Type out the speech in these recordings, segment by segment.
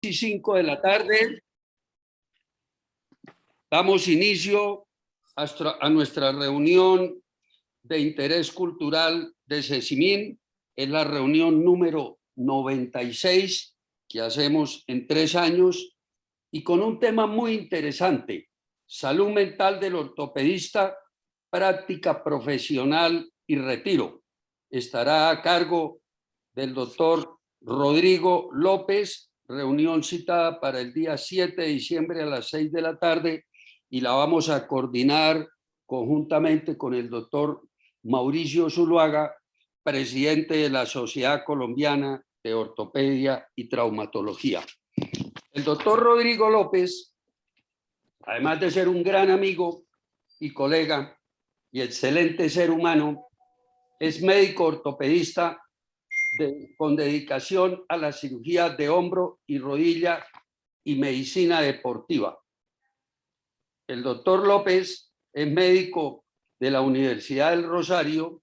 5 de la tarde, damos inicio a nuestra reunión de interés cultural de Cecimín. Es la reunión número 96 que hacemos en 3 años y con un tema muy interesante: salud mental del ortopedista, práctica profesional y retiro. Estará a cargo del doctor Rodrigo López, reunión citada para el día 7 de diciembre a las 6 de la tarde, y la vamos a coordinar conjuntamente con el doctor Mauricio Zuluaga, presidente de la Sociedad Colombiana de Ortopedia y Traumatología. El doctor Rodrigo López, además de ser un gran amigo y colega y excelente ser humano, es médico ortopedista con dedicación a la cirugía de hombro y rodilla y medicina deportiva. El doctor López es médico de la Universidad del Rosario.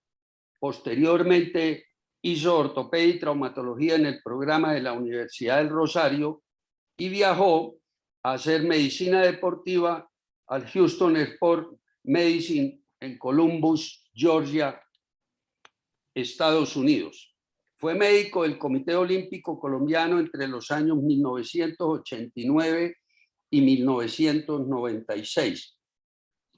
Posteriormente hizo ortopedia y traumatología en el programa de la Universidad del Rosario y viajó a hacer medicina deportiva al Houston Sport Medicine en Columbus, Georgia, Estados Unidos. Fue médico del Comité Olímpico Colombiano entre los años 1989 y 1996.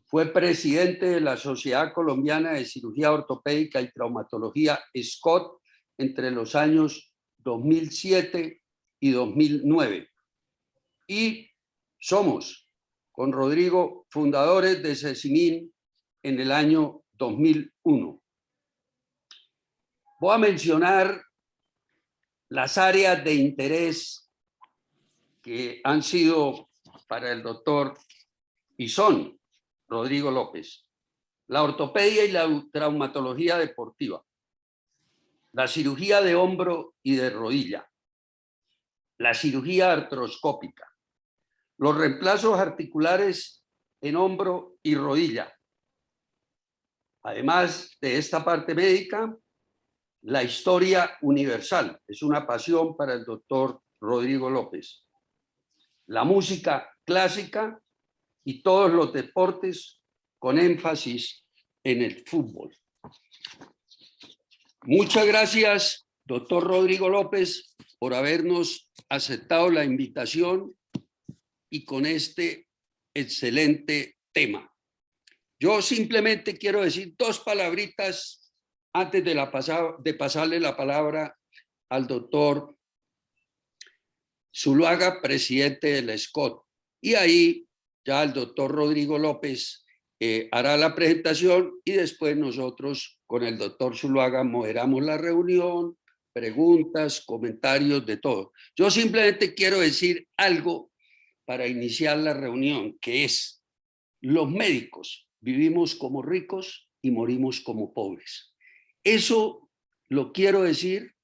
Fue presidente de la Sociedad Colombiana de Cirugía Ortopédica y Traumatología, SCOT, entre los años 2007 y 2009. Y somos, con Rodrigo, fundadores de Cecimín en el año 2001. Voy a mencionar las áreas de interés que han sido para el doctor y son Rodrigo López: la ortopedia y la traumatología deportiva, la cirugía de hombro y de rodilla, la cirugía artroscópica, los reemplazos articulares en hombro y rodilla. Además de esta parte médica, la historia universal es una pasión para el doctor Rodrigo López. La música clásica y todos los deportes, con énfasis en el fútbol. Muchas gracias, doctor Rodrigo López, por habernos aceptado la invitación y con este excelente tema. Yo simplemente quiero decir 2 palabritas antes de pasarle la palabra al doctor Zuluaga, presidente de la SCOT. Y ahí ya el doctor Rodrigo López hará la presentación y después nosotros con el doctor Zuluaga moderamos la reunión, preguntas, comentarios, de todo. Yo simplemente quiero decir algo para iniciar la reunión, que es: los médicos vivimos como ricos y morimos como pobres. Eso lo quiero decir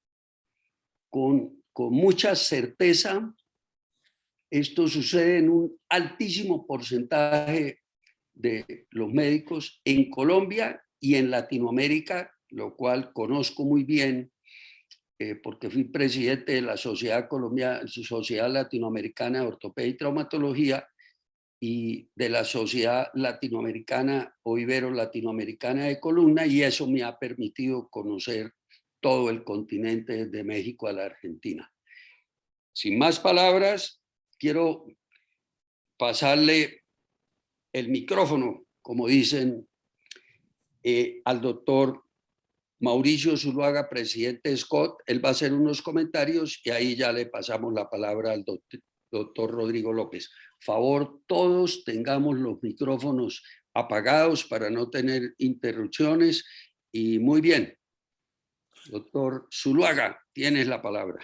con mucha certeza. Esto sucede en un altísimo porcentaje de los médicos en Colombia y en Latinoamérica, lo cual conozco muy bien porque fui presidente de la Sociedad Latinoamericana de Ortopedia y Traumatología y de la Sociedad Latinoamericana o Ibero-Latinoamericana de Columna, y eso me ha permitido conocer todo el continente, desde México a la Argentina. Sin más palabras, quiero pasarle el micrófono, como dicen, al doctor Mauricio Zuluaga, presidente de SCOT. Él va a hacer unos comentarios y ahí ya le pasamos la palabra al doctor Rodrigo López. Favor, todos tengamos los micrófonos apagados para no tener interrupciones. Y muy bien, doctor Zuluaga, tienes la palabra.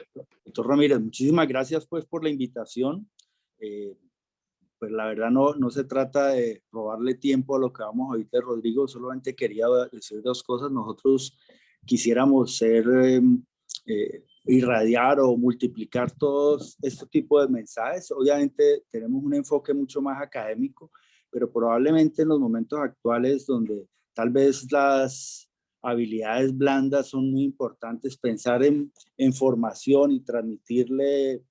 Doctor Ramírez, muchísimas gracias pues por la invitación. Pues la verdad no se trata de robarle tiempo a lo que vamos a oír de Rodrigo, solamente quería decir 2 cosas. Nosotros quisiéramos irradiar o multiplicar todos este tipo de mensajes. Obviamente tenemos un enfoque mucho más académico, pero probablemente en los momentos actuales donde tal vez las habilidades blandas son muy importantes, pensar en formación y transmitirle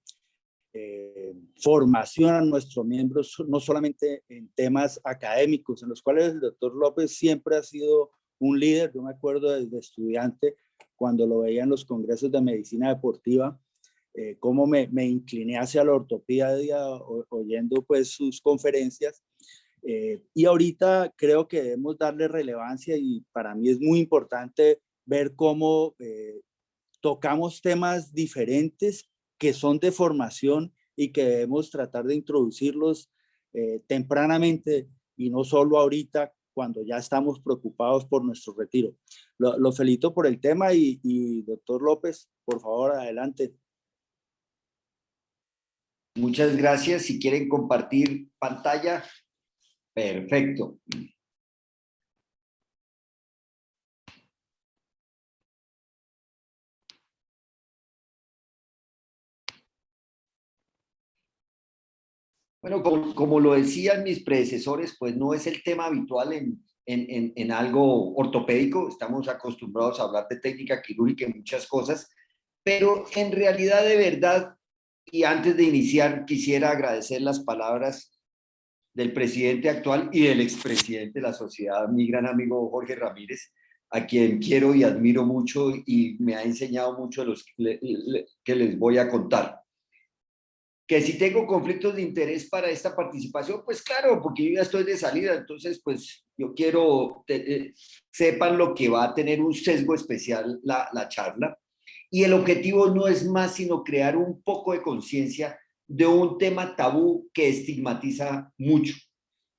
formación a nuestros miembros, no solamente en temas académicos, en los cuales el doctor López siempre ha sido un líder. Yo me acuerdo desde estudiante, cuando lo veía en los congresos de medicina deportiva, cómo me incliné hacia la ortopedia oyendo pues sus conferencias. Y ahorita creo que debemos darle relevancia, y para mí es muy importante ver cómo tocamos temas diferentes que son de formación y que debemos tratar de introducirlos tempranamente y no solo ahorita cuando ya estamos preocupados por nuestro retiro. Lo felicito por el tema y doctor López, por favor, adelante. Muchas gracias. Si quieren compartir pantalla, perfecto. Bueno, como lo decían mis predecesores, pues no es el tema habitual en algo ortopédico. Estamos acostumbrados a hablar de técnica quirúrgica y muchas cosas, pero en realidad, de verdad, y antes de iniciar, quisiera agradecer las palabras del presidente actual y del expresidente de la sociedad, mi gran amigo Jorge Ramírez, a quien quiero y admiro mucho y me ha enseñado mucho de los que les voy a contar. Que si tengo conflictos de interés para esta participación, pues claro, porque yo ya estoy de salida, entonces pues yo quiero, sepan lo que va a tener un sesgo especial la charla, y el objetivo no es más sino crear un poco de conciencia de un tema tabú que estigmatiza mucho,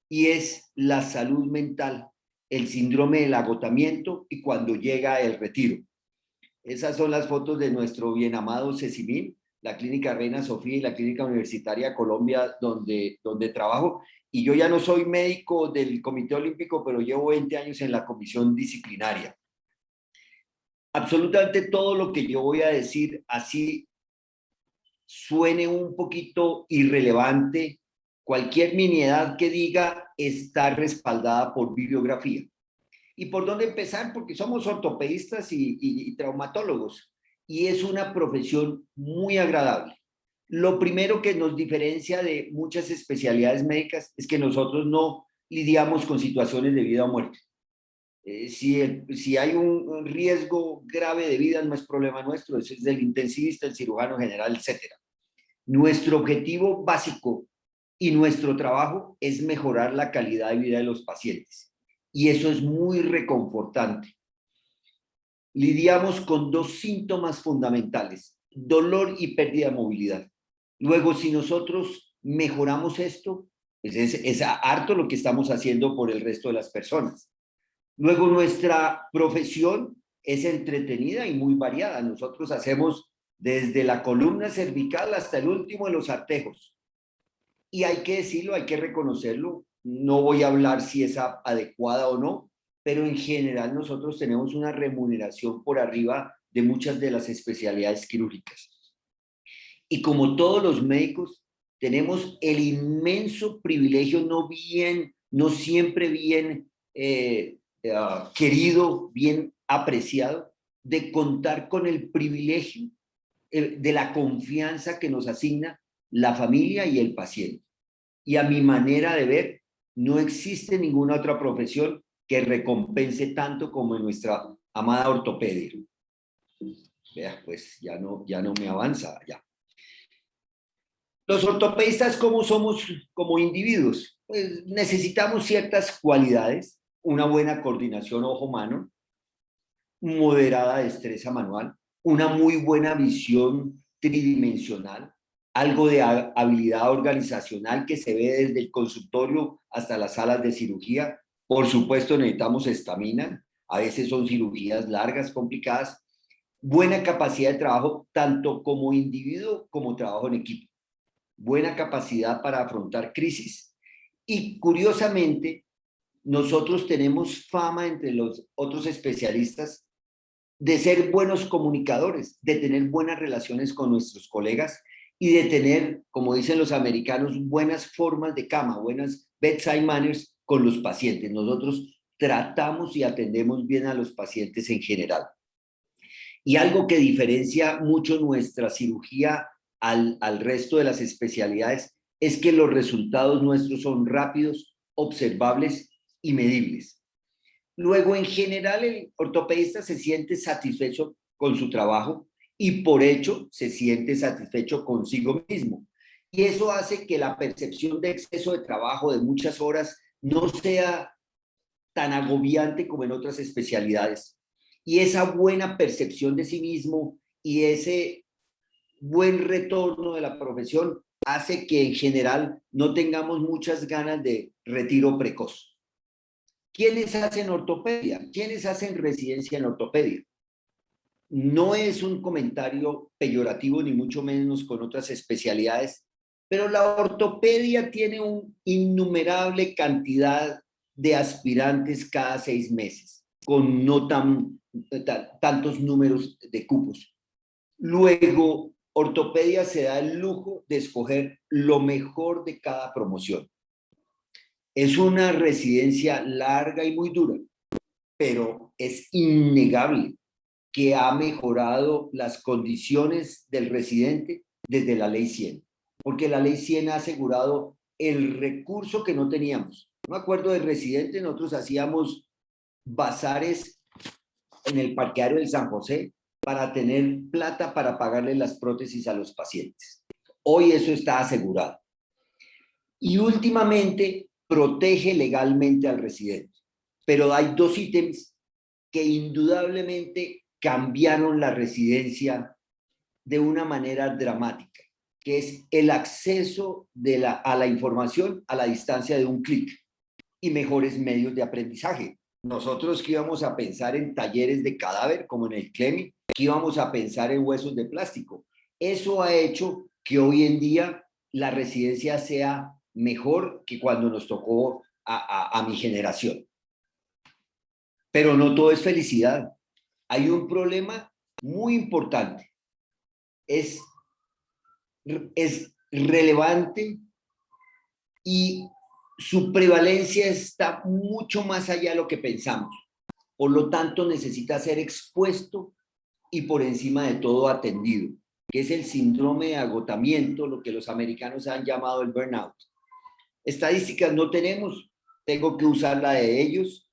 y es la salud mental, el síndrome del agotamiento y cuando llega el retiro. Esas son las fotos de nuestro bien amado Sesimín, la Clínica Reina Sofía y la Clínica Universitaria Colombia, donde trabajo. Y yo ya no soy médico del Comité Olímpico, pero llevo 20 años en la comisión disciplinaria. Absolutamente todo lo que yo voy a decir, así suene un poquito irrelevante, cualquier nimiedad que diga está respaldada por bibliografía. ¿Y por dónde empezar? Porque somos ortopedistas y traumatólogos, y es una profesión muy agradable. Lo primero que nos diferencia de muchas especialidades médicas es que nosotros no lidiamos con situaciones de vida o muerte. Si hay un riesgo grave de vida, no es problema nuestro, eso es del intensivista, el cirujano general, etc. Nuestro objetivo básico y nuestro trabajo es mejorar la calidad de vida de los pacientes. Y eso es muy reconfortante. Lidiamos con dos síntomas fundamentales: dolor y pérdida de movilidad. Luego, si nosotros mejoramos esto, pues es harto lo que estamos haciendo por el resto de las personas. Luego, nuestra profesión es entretenida y muy variada. Nosotros hacemos desde la columna cervical hasta el último de los artejos. Y hay que decirlo, hay que reconocerlo. No voy a hablar si es adecuada o no, pero en general nosotros tenemos una remuneración por arriba de muchas de las especialidades quirúrgicas. Y como todos los médicos, tenemos el inmenso privilegio, no siempre bien querido, bien apreciado, de contar con el privilegio de la confianza que nos asigna la familia y el paciente. Y a mi manera de ver, no existe ninguna otra profesión que recompense tanto como en nuestra amada ortopedia. Vea, pues ya no me avanza ya. Los ortopedistas, ¿cómo somos como individuos? Pues necesitamos ciertas cualidades: una buena coordinación ojo-mano, moderada destreza manual, una muy buena visión tridimensional, algo de habilidad organizacional que se ve desde el consultorio hasta las salas de cirugía. Por supuesto, necesitamos estamina, a veces son cirugías largas, complicadas. Buena capacidad de trabajo, tanto como individuo como trabajo en equipo. Buena capacidad para afrontar crisis. Y curiosamente, nosotros tenemos fama entre los otros especialistas de ser buenos comunicadores, de tener buenas relaciones con nuestros colegas y de tener, como dicen los americanos, buenas formas de cama, buenas bedside manners con los pacientes. Nosotros tratamos y atendemos bien a los pacientes en general. Y algo que diferencia mucho nuestra cirugía al resto de las especialidades es que los resultados nuestros son rápidos, observables y medibles. Luego, en general, el ortopedista se siente satisfecho con su trabajo y por hecho se siente satisfecho consigo mismo. Y eso hace que la percepción de exceso de trabajo de muchas horas no sea tan agobiante como en otras especialidades. Y esa buena percepción de sí mismo y ese buen retorno de la profesión hace que en general no tengamos muchas ganas de retiro precoz. ¿Quiénes hacen ortopedia? ¿Quiénes hacen residencia en ortopedia? No es un comentario peyorativo ni mucho menos con otras especialidades, pero la ortopedia tiene una innumerable cantidad de aspirantes cada 6 meses, con no tantos números de cupos. Luego, ortopedia se da el lujo de escoger lo mejor de cada promoción. Es una residencia larga y muy dura, pero es innegable que ha mejorado las condiciones del residente desde la Ley 100, porque la Ley 100 ha asegurado el recurso que no teníamos. No me acuerdo de residente, nosotros hacíamos bazares en el parqueadero del San José para tener plata para pagarle las prótesis a los pacientes. Hoy eso está asegurado. Y últimamente protege legalmente al residente. Pero hay 2 ítems que indudablemente cambiaron la residencia de una manera dramática, que es el acceso a la información a la distancia de un clic y mejores medios de aprendizaje. Nosotros que íbamos a pensar en talleres de cadáver, como en el CLEMI, que íbamos a pensar en huesos de plástico. Eso ha hecho que hoy en día la residencia sea mejor que cuando nos tocó a mi generación. Pero no todo es felicidad. Hay un problema muy importante. Es relevante y su prevalencia está mucho más allá de lo que pensamos. Por lo tanto, necesita ser expuesto y por encima de todo atendido, que es el síndrome de agotamiento, lo que los americanos han llamado el burnout. Estadísticas no tenemos, tengo que usar la de ellos,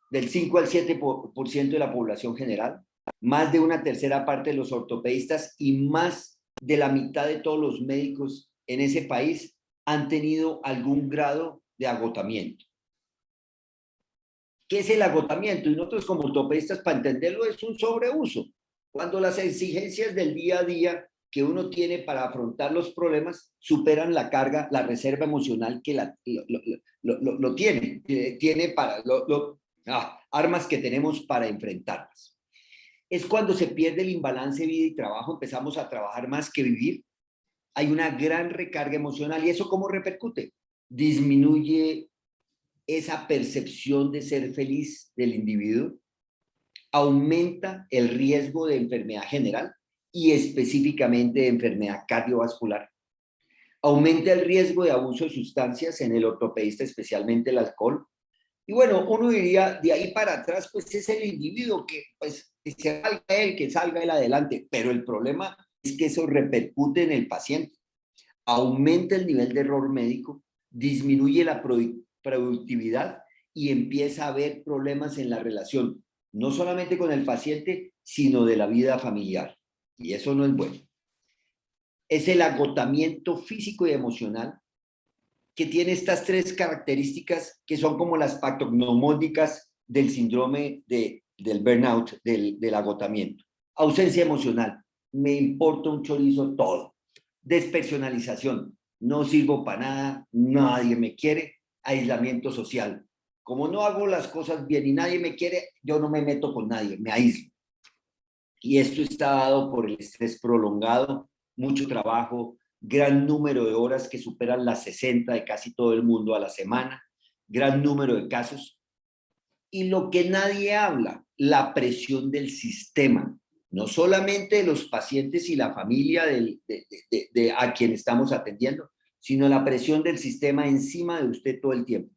del 5 al 7% de la población general, más de una tercera parte de los ortopedistas y más de la mitad de todos los médicos en ese país han tenido algún grado de agotamiento. ¿Qué es el agotamiento? Y nosotros como ortopedistas, para entenderlo, es un sobreuso. Cuando las exigencias del día a día que uno tiene para afrontar los problemas superan la carga, la reserva emocional que lo tiene para armas que tenemos para enfrentarlas. Es cuando se pierde el imbalance vida y trabajo, empezamos a trabajar más que vivir. Hay una gran recarga emocional. ¿Y eso cómo repercute? Disminuye esa percepción de ser feliz del individuo, aumenta el riesgo de enfermedad general y específicamente de enfermedad cardiovascular, aumenta el riesgo de abuso de sustancias en el ortopedista, especialmente el alcohol. Y bueno, uno diría, de ahí para atrás, pues es el individuo que, pues, que salga él adelante, pero el problema es que eso repercute en el paciente, aumenta el nivel de error médico, disminuye la productividad y empieza a haber problemas en la relación, no solamente con el paciente, sino de la vida familiar. Y eso no es bueno. Es el agotamiento físico y emocional que tiene estas 3 características que son como las patognomónicas del síndrome del burnout, del agotamiento. Ausencia emocional. Me importa un chorizo todo. Despersonalización. No sirvo para nada, nadie me quiere. Aislamiento social. Como no hago las cosas bien y nadie me quiere, yo no me meto con nadie, me aíslo. Y esto está dado por el estrés prolongado, mucho trabajo, gran número de horas que superan las 60 de casi todo el mundo a la semana, gran número de casos. Y lo que nadie habla, la presión del sistema, no solamente de los pacientes y la familia a quien estamos atendiendo, sino la presión del sistema encima de usted todo el tiempo.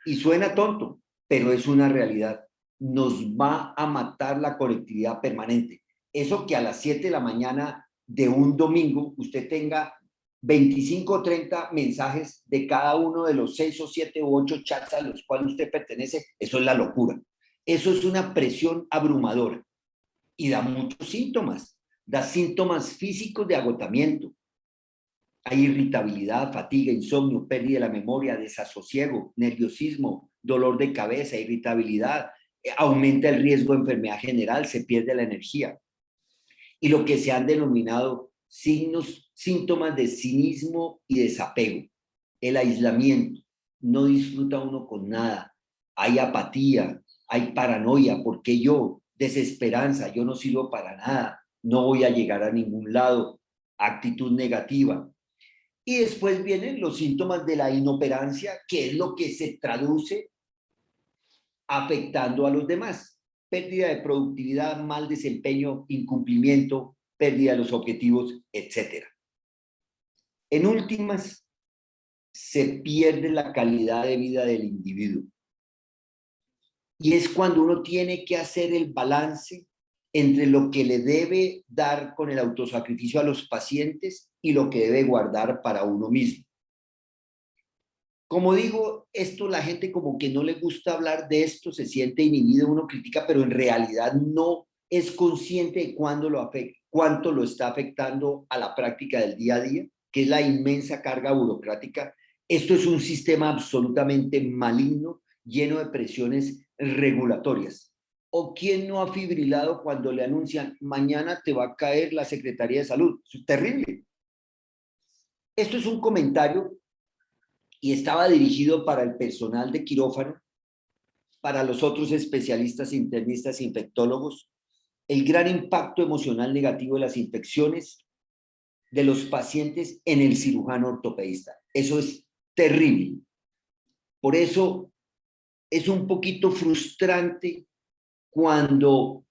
Y suena tonto, pero es una realidad. Nos va a matar la conectividad permanente. Eso que a las 7 de la mañana de un domingo usted tenga 25 o 30 mensajes de cada uno de los 6 o 7 u 8 chats a los cuales usted pertenece, eso es la locura. Eso es una presión abrumadora y da muchos síntomas. Da síntomas físicos de agotamiento. Hay irritabilidad, fatiga, insomnio, pérdida de la memoria, desasosiego, nerviosismo, dolor de cabeza, irritabilidad, aumenta el riesgo de enfermedad general, se pierde la energía. Y lo que se han denominado síntomas de cinismo y desapego, el aislamiento, no disfruta uno con nada, hay apatía, hay paranoia, ¿por qué yo? Desesperanza, yo no sirvo para nada, no voy a llegar a ningún lado, actitud negativa. Y después vienen los síntomas de la inoperancia, que es lo que se traduce afectando a los demás. Pérdida de productividad, mal desempeño, incumplimiento, pérdida de los objetivos, etc. En últimas, se pierde la calidad de vida del individuo. Y es cuando uno tiene que hacer el balance entre lo que le debe dar con el autosacrificio a los pacientes y lo que debe guardar para uno mismo. Como digo, esto la gente como que no le gusta hablar de esto, se siente inhibido, uno critica, pero en realidad no es consciente de cuánto lo está afectando a la práctica del día a día, que es la inmensa carga burocrática. Esto es un sistema absolutamente maligno, lleno de presiones regulatorias. ¿O quién no ha fibrilado cuando le anuncian mañana te va a caer la Secretaría de Salud? Eso es terrible. Esto es un comentario y estaba dirigido para el personal de quirófano, para los otros especialistas internistas e infectólogos, el gran impacto emocional negativo de las infecciones de los pacientes en el cirujano ortopedista. Eso es terrible. Por eso es un poquito frustrante cuando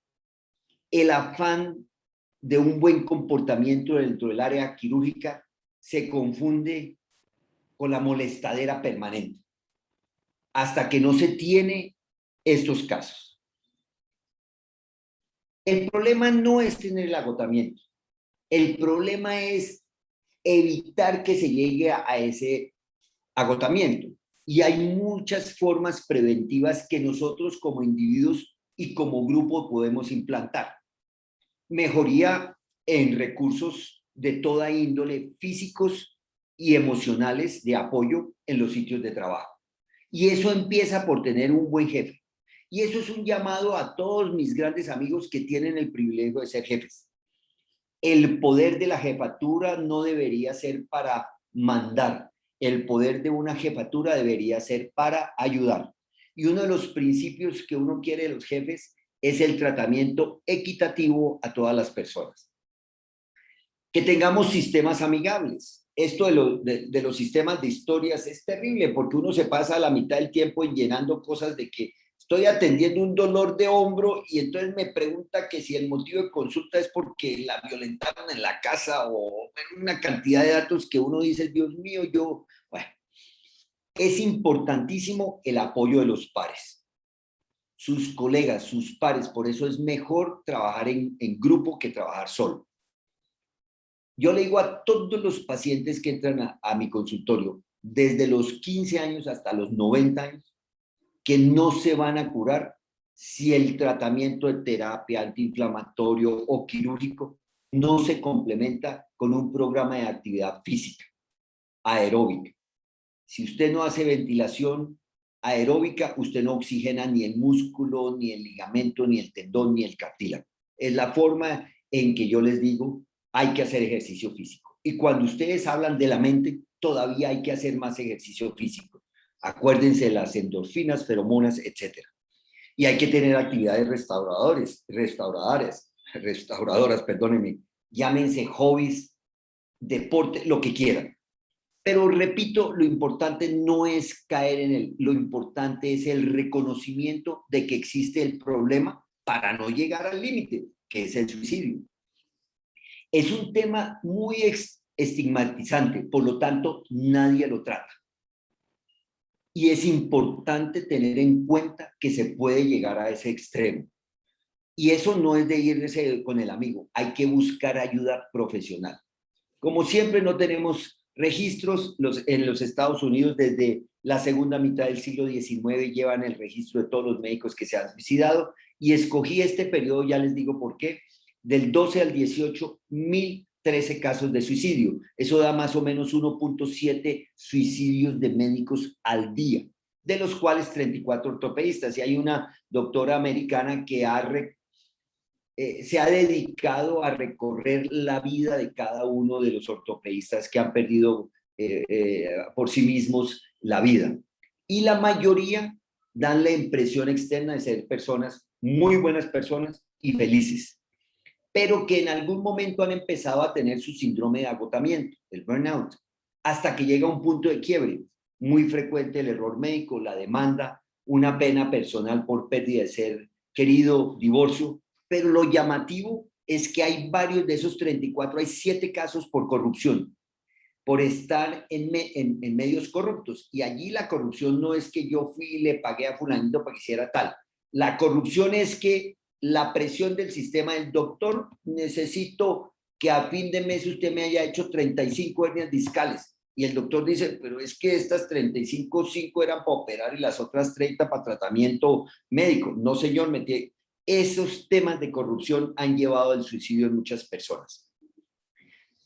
el afán de un buen comportamiento dentro del área quirúrgica se confunde con la molestadera permanente, hasta que no se tiene estos casos. El problema no es tener el agotamiento, el problema es evitar que se llegue a ese agotamiento. Y hay muchas formas preventivas que nosotros como individuos y como grupo podemos implantar. Mejoría en recursos de toda índole, físicos y emocionales de apoyo en los sitios de trabajo. Y eso empieza por tener un buen jefe. Y eso es un llamado a todos mis grandes amigos que tienen el privilegio de ser jefes. El poder de la jefatura no debería ser para mandar. El poder de una jefatura debería ser para ayudar. Y uno de los principios que uno quiere de los jefes es el tratamiento equitativo a todas las personas. Que tengamos sistemas amigables. Esto de los sistemas de historias es terrible porque uno se pasa la mitad del tiempo llenando cosas de que estoy atendiendo un dolor de hombro y entonces me pregunta que si el motivo de consulta es porque la violentaron en la casa o una cantidad de datos que uno dice, Dios mío, bueno, es importantísimo el apoyo de los pares, sus colegas, sus pares, por eso es mejor trabajar en grupo que trabajar solo. Yo le digo a todos los pacientes que entran a mi consultorio, desde los 15 años hasta los 90 años, que no se van a curar si el tratamiento de terapia antiinflamatorio o quirúrgico no se complementa con un programa de actividad física, aeróbica. Si usted no hace ventilación aeróbica, usted no oxigena ni el músculo, ni el ligamento, ni el tendón, ni el cartílago. Es la forma en que yo les digo, hay que hacer ejercicio físico. Y cuando ustedes hablan de la mente, todavía hay que hacer más ejercicio físico. Acuérdense de las endorfinas, feromonas, etc. Y hay que tener actividades restauradoras, perdónenme, llámense hobbies, deporte, lo que quieran. Pero repito, lo importante no es caer en él, lo importante es el reconocimiento de que existe el problema para no llegar al límite, que es el suicidio. Es un tema muy estigmatizante, por lo tanto, nadie lo trata. Y es importante tener en cuenta que se puede llegar a ese extremo. Y eso no es de irse con el amigo, hay que buscar ayuda profesional. Como siempre no tenemos registros, en los Estados Unidos desde la segunda mitad del siglo XIX llevan el registro de todos los médicos que se han suicidado y escogí este periodo, ya les digo por qué, del 12 al 18, 1013 casos de suicidio. Eso da más o menos 1.7 suicidios de médicos al día, de los cuales 34 ortopedistas. Y hay una doctora americana que se ha dedicado a recorrer la vida de cada uno de los ortopedistas que han perdido por sí mismos la vida. Y la mayoría dan la impresión externa de ser personas, muy buenas personas y felices, pero que en algún momento han empezado a tener su síndrome de agotamiento, el burnout, hasta que llega un punto de quiebre. Muy frecuente el error médico, la demanda, una pena personal por pérdida de ser querido, divorcio, pero lo llamativo es que hay varios de esos 34, hay 7 casos por corrupción, por estar en medios corruptos. Y allí la corrupción no es que yo fui y le pagué a fulanito para que hiciera tal. La corrupción es que la presión del sistema del doctor, necesito que a fin de mes usted me haya hecho 35 hernias discales. Y el doctor dice, pero es que estas 35, 5 eran para operar y las otras 30 para tratamiento médico. No, señor, esos temas de corrupción han llevado al suicidio de muchas personas.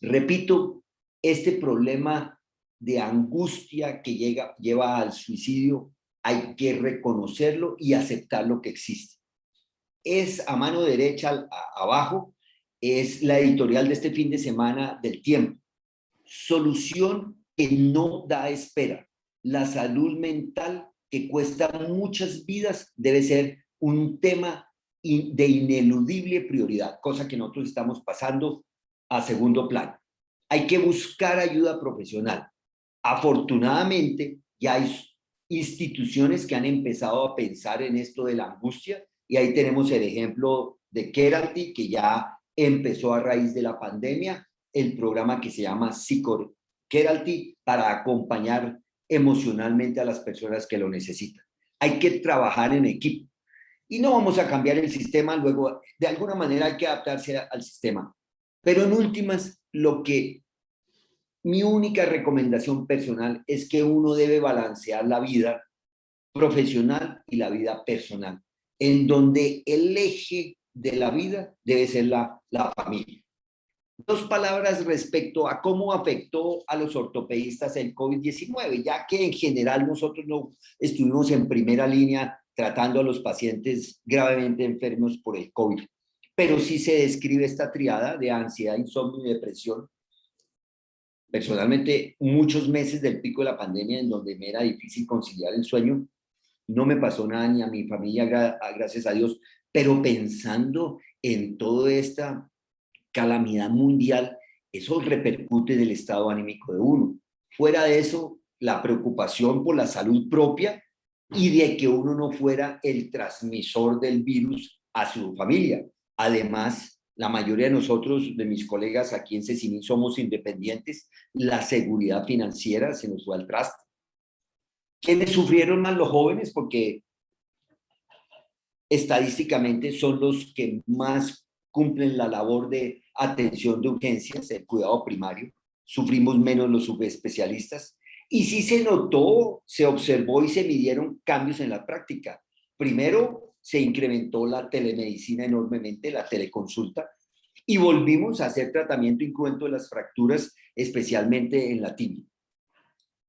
Repito, este problema de angustia que lleva al suicidio, hay que reconocerlo y aceptar lo que existe. Es a mano derecha, abajo, es la editorial de este fin de semana del Tiempo. Solución que no da espera. La salud mental, que cuesta muchas vidas, debe ser un tema de ineludible prioridad, cosa que nosotros estamos pasando a segundo plano. Hay que buscar ayuda profesional. Afortunadamente, ya hay instituciones que han empezado a pensar en esto de la angustia, y ahí tenemos el ejemplo de Keralty, que ya empezó a raíz de la pandemia el programa que se llama Keralty para acompañar emocionalmente a las personas que lo necesitan. Hay que trabajar en equipo y no vamos a cambiar el sistema, luego de alguna manera hay que adaptarse al sistema. Pero en últimas, mi única recomendación personal es que uno debe balancear la vida profesional y la vida personal, en donde el eje de la vida debe ser la familia. 2 palabras respecto a cómo afectó a los ortopedistas el COVID-19, ya que en general nosotros no estuvimos en primera línea tratando a los pacientes gravemente enfermos por el COVID, pero sí se describe esta triada de ansiedad, insomnio y depresión. Personalmente, muchos meses del pico de la pandemia en donde me era difícil conciliar el sueño, no me pasó nada ni a mi familia, gracias a Dios, pero pensando en toda esta calamidad mundial, eso repercute en el estado anímico de uno. Fuera de eso, la preocupación por la salud propia y de que uno no fuera el transmisor del virus a su familia. Además, la mayoría de nosotros, de mis colegas aquí en Cecimín, somos independientes, la seguridad financiera se nos fue al traste. ¿Quiénes sufrieron más? Los jóvenes, porque estadísticamente son los que más cumplen la labor de atención de urgencias, el cuidado primario. Sufrimos menos los subespecialistas. Y sí se notó, se observó y se midieron cambios en la práctica. Primero, se incrementó la telemedicina enormemente, la teleconsulta, y volvimos a hacer tratamiento incruento de las fracturas, especialmente en la tibia.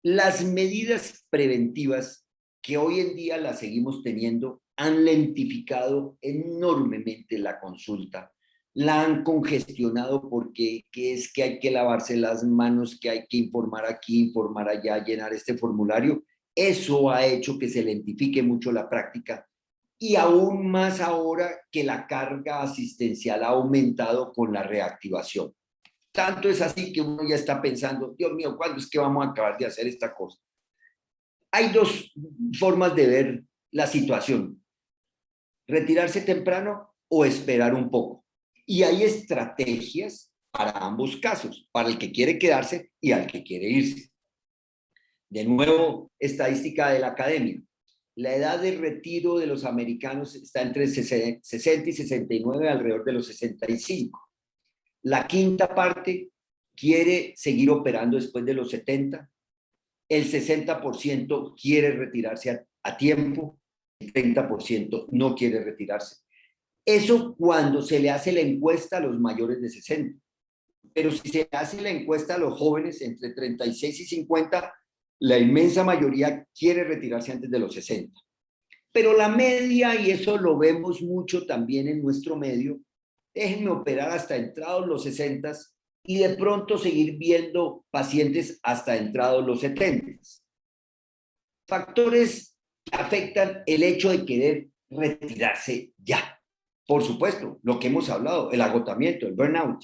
Las medidas preventivas que hoy en día las seguimos teniendo han lentificado enormemente la consulta, la han congestionado porque es que hay que lavarse las manos, que hay que informar aquí, informar allá, llenar este formulario. Eso ha hecho que se lentifique mucho la práctica y aún más ahora que la carga asistencial ha aumentado con la reactivación. Tanto es así que uno ya está pensando, Dios mío, ¿cuándo es que vamos a acabar de hacer esta cosa? Hay 2 formas de ver la situación: retirarse temprano o esperar un poco. Y hay estrategias para ambos casos, para el que quiere quedarse y al que quiere irse. De nuevo, estadística de la academia. la edad de retiro de los americanos está entre 60 y 69, alrededor de los 65. La quinta parte quiere seguir operando después de los 70. El 60% quiere retirarse a tiempo. El 30% no quiere retirarse. Eso cuando se le hace la encuesta a los mayores de 60. Pero si se hace la encuesta a los jóvenes entre 36 y 50, la inmensa mayoría quiere retirarse antes de los 60. Pero la media, y eso lo vemos mucho también en nuestro medio, déjenme operar hasta entrados los 60 y de pronto seguir viendo pacientes hasta entrados los 70. Factores que afectan el hecho de querer retirarse ya. Por supuesto, lo que hemos hablado, el agotamiento, el burnout.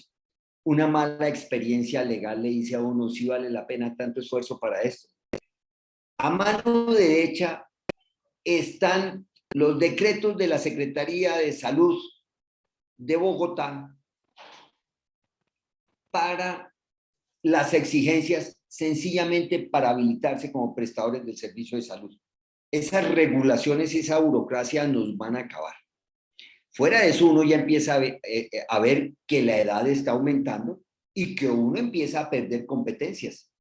Una mala experiencia legal le dice a uno si vale la pena tanto esfuerzo para esto. A mano derecha están los decretos de la Secretaría de Salud de Bogotá para las exigencias sencillamente para habilitarse como prestadores del servicio de salud. Esas regulaciones y esa burocracia nos van a acabar. Fuera de eso, uno ya empieza a ver que la edad está aumentando y que uno empieza a perder competencias.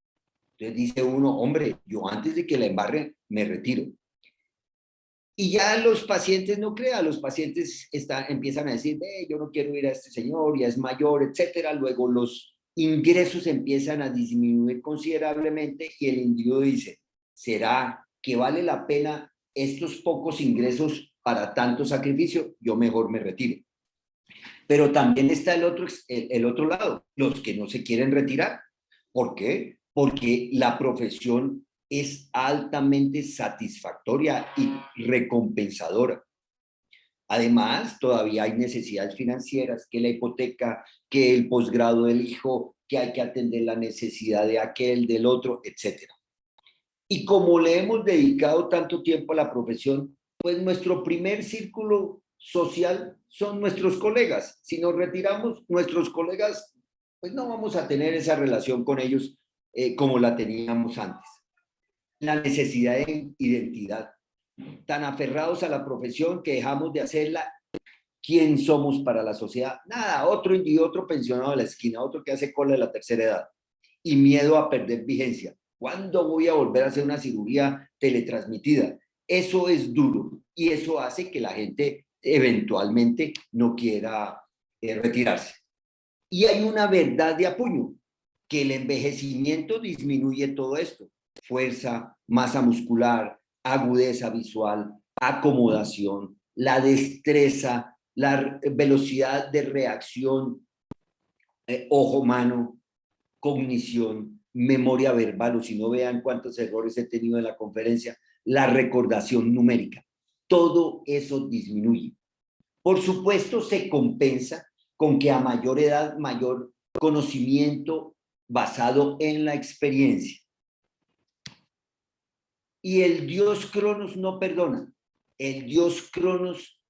Entonces dice uno, hombre, yo antes de que la embarre, me retiro. Y ya los pacientes no crean, los pacientes empiezan a decir, yo no quiero ir a este señor, ya es mayor, etcétera. Luego los ingresos empiezan a disminuir considerablemente y el individuo dice, ¿será que vale la pena estos pocos ingresos para tanto sacrificio? Yo mejor me retiro. Pero también está el otro lado, los que no se quieren retirar. ¿Por qué? Porque la profesión es altamente satisfactoria y recompensadora. Además, todavía hay necesidades financieras, que la hipoteca, que el posgrado del hijo, que hay que atender la necesidad de aquel, del otro, etc. Y como le hemos dedicado tanto tiempo a la profesión, pues nuestro primer círculo social son nuestros colegas. Si nos retiramos, nuestros colegas, pues no vamos a tener esa relación con ellos como la teníamos antes. La necesidad de identidad. Tan aferrados a la profesión que dejamos de hacerla. ¿Quién somos para la sociedad? Nada, otro individuo, otro pensionado de la esquina, otro que hace cola de la tercera edad. Y miedo a perder vigencia. ¿Cuándo voy a volver a hacer una cirugía teletransmitida? Eso es duro y eso hace que la gente eventualmente no quiera retirarse. Y hay una verdad de apuño, que el envejecimiento disminuye todo esto. Fuerza, masa muscular, agudeza visual, acomodación, la destreza, la velocidad de reacción, ojo-mano, cognición, memoria verbal, o si no vean cuántos errores he tenido en la conferencia, la recordación numérica. Todo eso disminuye. Por supuesto, se compensa con que a mayor edad, mayor conocimiento basado en la experiencia. Y el dios Cronos no perdona. El dios Cronos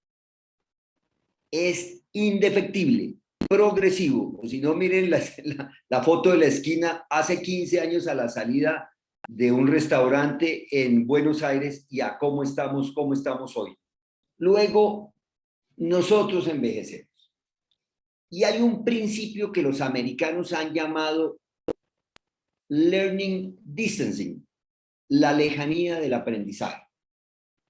es indefectible, progresivo. O si no, miren la foto de la esquina, hace 15 años a la salida de un restaurante en Buenos Aires y a cómo estamos hoy. Luego, nosotros envejecemos. Y hay un principio que los americanos han llamado learning distancing, la lejanía del aprendizaje.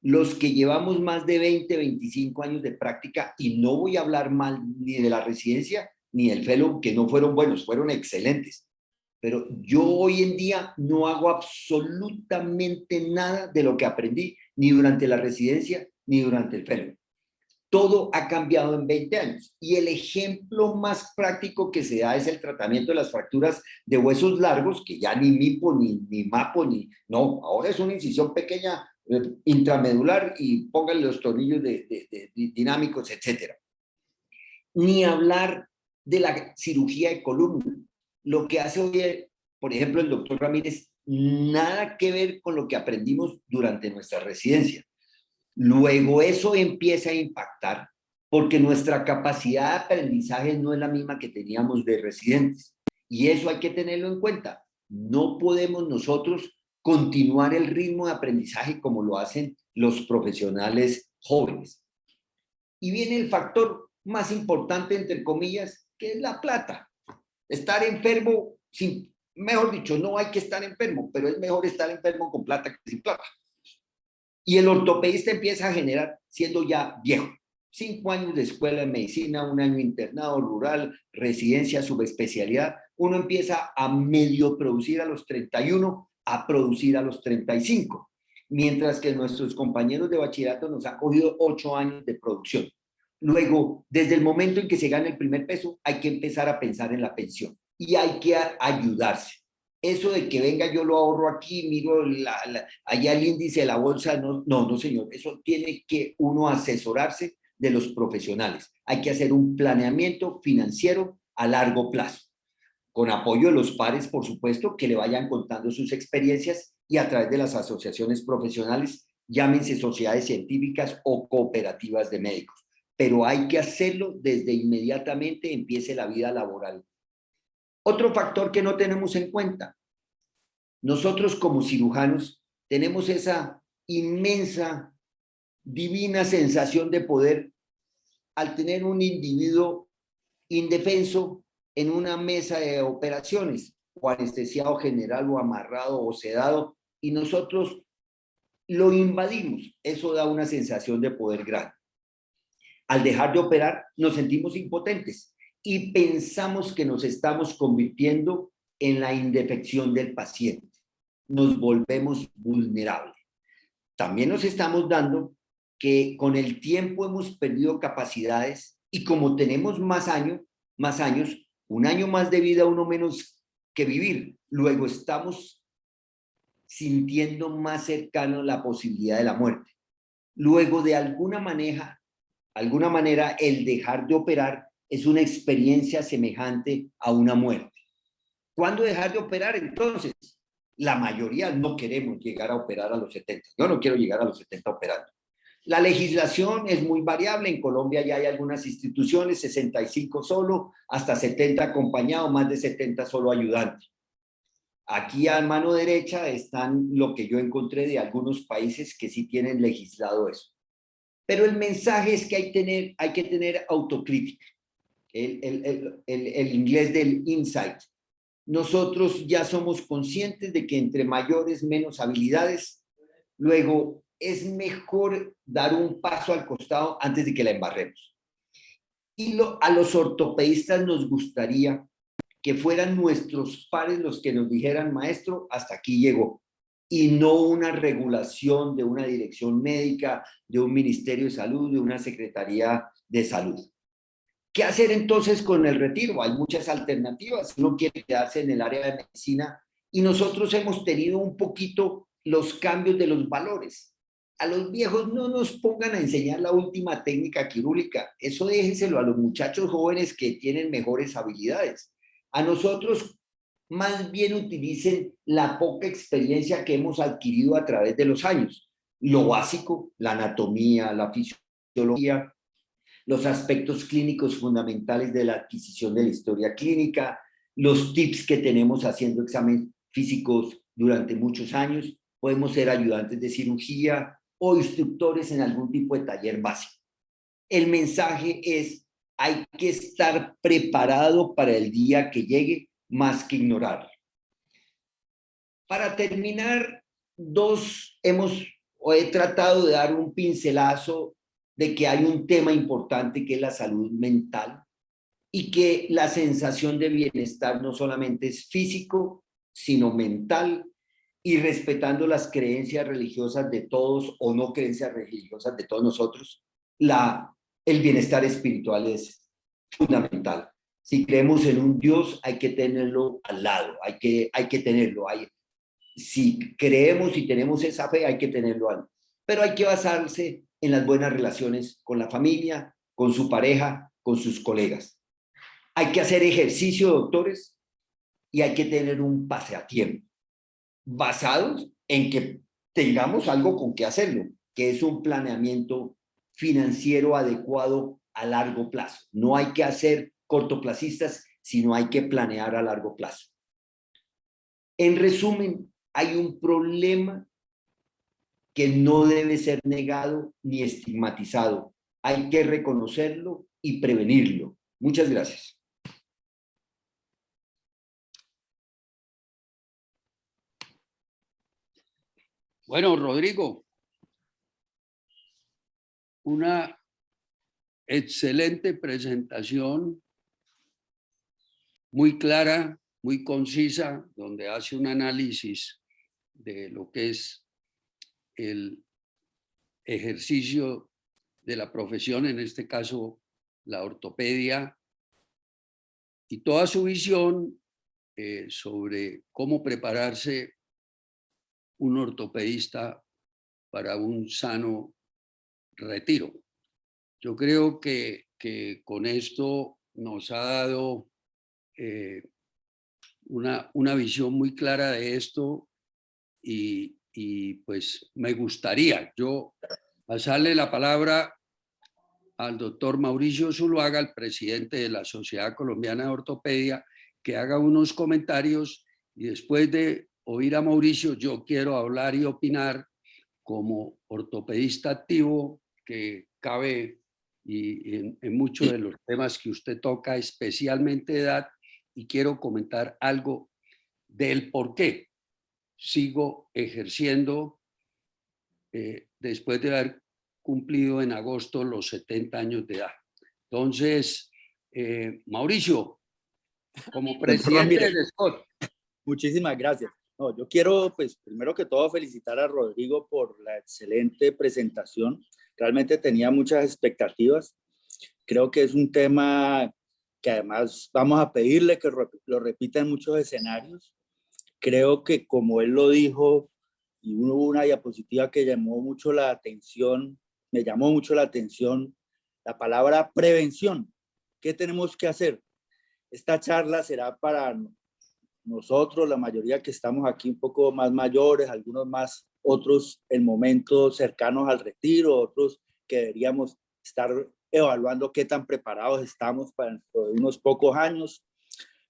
Los que llevamos más de 20, 25 años de práctica, y no voy a hablar mal ni de la residencia ni del fellow, que no fueron buenos, fueron excelentes. Pero yo hoy en día no hago absolutamente nada de lo que aprendí, ni durante la residencia, ni durante el fellow. Todo ha cambiado en 20 años. Y el ejemplo más práctico que se da es el tratamiento de las fracturas de huesos largos, que ya ni MIPO, ni MAPO, no, ahora es una incisión pequeña intramedular y pónganle los tornillos dinámicos, etc. Ni hablar de la cirugía de columna. Lo que hace hoy, por ejemplo, el doctor Ramírez, nada que ver con lo que aprendimos durante nuestra residencia. Luego eso empieza a impactar porque nuestra capacidad de aprendizaje no es la misma que teníamos de residentes. Y eso hay que tenerlo en cuenta. No podemos nosotros continuar el ritmo de aprendizaje como lo hacen los profesionales jóvenes. Y viene el factor más importante, entre comillas, que es la plata. Estar enfermo, mejor dicho, no hay que estar enfermo, pero es mejor estar enfermo con plata que sin plata. Y el ortopedista empieza a generar siendo ya viejo. 5 años de escuela de medicina, 1 año internado rural, residencia, subespecialidad. Uno empieza a medio producir a los 31, a producir a los 35. Mientras que nuestros compañeros de bachillerato nos ha cogido 8 años de producción. Luego, desde el momento en que se gana el primer peso, hay que empezar a pensar en la pensión y hay que ayudarse. Eso de que venga, yo lo ahorro aquí, miro allá el índice de la bolsa, no, señor. Eso tiene que uno asesorarse de los profesionales. Hay que hacer un planeamiento financiero a largo plazo, con apoyo de los pares, por supuesto, que le vayan contando sus experiencias y a través de las asociaciones profesionales, llámense sociedades científicas o cooperativas de médicos. Pero hay que hacerlo desde inmediatamente empiece la vida laboral. Otro factor que no tenemos en cuenta, nosotros como cirujanos tenemos esa inmensa, divina sensación de poder al tener un individuo indefenso en una mesa de operaciones, o anestesiado general, o amarrado, o sedado, y nosotros lo invadimos. Eso da una sensación de poder grande. Al dejar de operar, nos sentimos impotentes y pensamos que nos estamos convirtiendo en la indefección del paciente. Nos volvemos vulnerables. También nos estamos dando que con el tiempo hemos perdido capacidades y como tenemos más años, 1 año más de vida, 1 menos que vivir. Luego estamos sintiendo más cercano la posibilidad de la muerte. Luego, de alguna manera, el dejar de operar es una experiencia semejante a una muerte. ¿Cuándo dejar de operar? Entonces, la mayoría no queremos llegar a operar a los 70. Yo no quiero llegar a los 70 operando. La legislación es muy variable. En Colombia ya hay algunas instituciones, 65 solo, hasta 70 acompañado, más de 70 solo ayudante. Aquí a mano derecha están lo que yo encontré de algunos países que sí tienen legislado eso. Pero el mensaje es que hay que tener autocrítica. El inglés del insight. Nosotros ya somos conscientes de que entre mayores, menos habilidades. Luego, es mejor dar un paso al costado antes de que la embarremos. Y a los ortopedistas nos gustaría que fueran nuestros pares los que nos dijeran, maestro, hasta aquí llegó. Y no una regulación de una dirección médica, de un ministerio de salud, de una secretaría de salud. ¿Qué hacer entonces con el retiro? Hay muchas alternativas. Uno quiere quedarse en el área de medicina y nosotros hemos tenido un poquito los cambios de los valores. A los viejos no nos pongan a enseñar la última técnica quirúrgica. Eso déjenselo a los muchachos jóvenes que tienen mejores habilidades. A nosotros más bien utilicen la poca experiencia que hemos adquirido a través de los años. Lo básico, la anatomía, la fisiología, los aspectos clínicos fundamentales de la adquisición de la historia clínica, los tips que tenemos haciendo exámenes físicos durante muchos años. Podemos ser ayudantes de cirugía o instructores en algún tipo de taller básico. El mensaje es, hay que estar preparado para el día que llegue, más que ignorarlo. Para terminar, he tratado de dar un pincelazo de que hay un tema importante que es la salud mental y que la sensación de bienestar no solamente es físico, sino mental, y respetando las creencias religiosas de todos o no creencias religiosas de todos nosotros, el bienestar espiritual es fundamental. Si creemos en un Dios, hay que tenerlo al lado, hay que tenerlo ahí. Si creemos y tenemos esa fe, hay que tenerlo al lado. Pero hay que basarse en las buenas relaciones con la familia, con su pareja, con sus colegas. Hay que hacer ejercicio, doctores, y hay que tener un pasatiempo basados en que tengamos algo con qué hacerlo, que es un planeamiento financiero adecuado a largo plazo. No hay que hacer cortoplacistas, sino hay que planear a largo plazo. En resumen, hay un problema que no debe ser negado ni estigmatizado. Hay que reconocerlo y prevenirlo. Muchas gracias. Bueno, Rodrigo, una excelente presentación, muy clara, muy concisa, donde hace un análisis de lo que es el ejercicio de la profesión, en este caso la ortopedia, y toda su visión sobre cómo prepararse un ortopedista para un sano retiro. Yo creo que con esto nos ha dado una visión muy clara de esto y pues me gustaría yo pasarle la palabra al doctor Mauricio Zuluaga, el presidente de la Sociedad Colombiana de Ortopedia, que haga unos comentarios y después de oír a Mauricio yo quiero hablar y opinar como ortopedista activo que cabe y en muchos de los temas que usted toca, especialmente edad, y quiero comentar algo del por qué sigo ejerciendo después de haber cumplido en agosto los 70 años de edad. Entonces, Mauricio, como presidente de Scott. Muchísimas gracias. No, yo quiero, pues, primero que todo, felicitar a Rodrigo por la excelente presentación. Realmente tenía muchas expectativas. Creo que es un tema que además vamos a pedirle que lo repita en muchos escenarios. Creo que como él lo dijo, y hubo una diapositiva que llamó mucho la atención, me llamó mucho la atención, la palabra prevención. ¿Qué tenemos que hacer? Esta charla será para nosotros, la mayoría que estamos aquí un poco más mayores, algunos más, otros en momentos cercanos al retiro, otros que deberíamos estar evaluando qué tan preparados estamos para dentro de unos pocos años,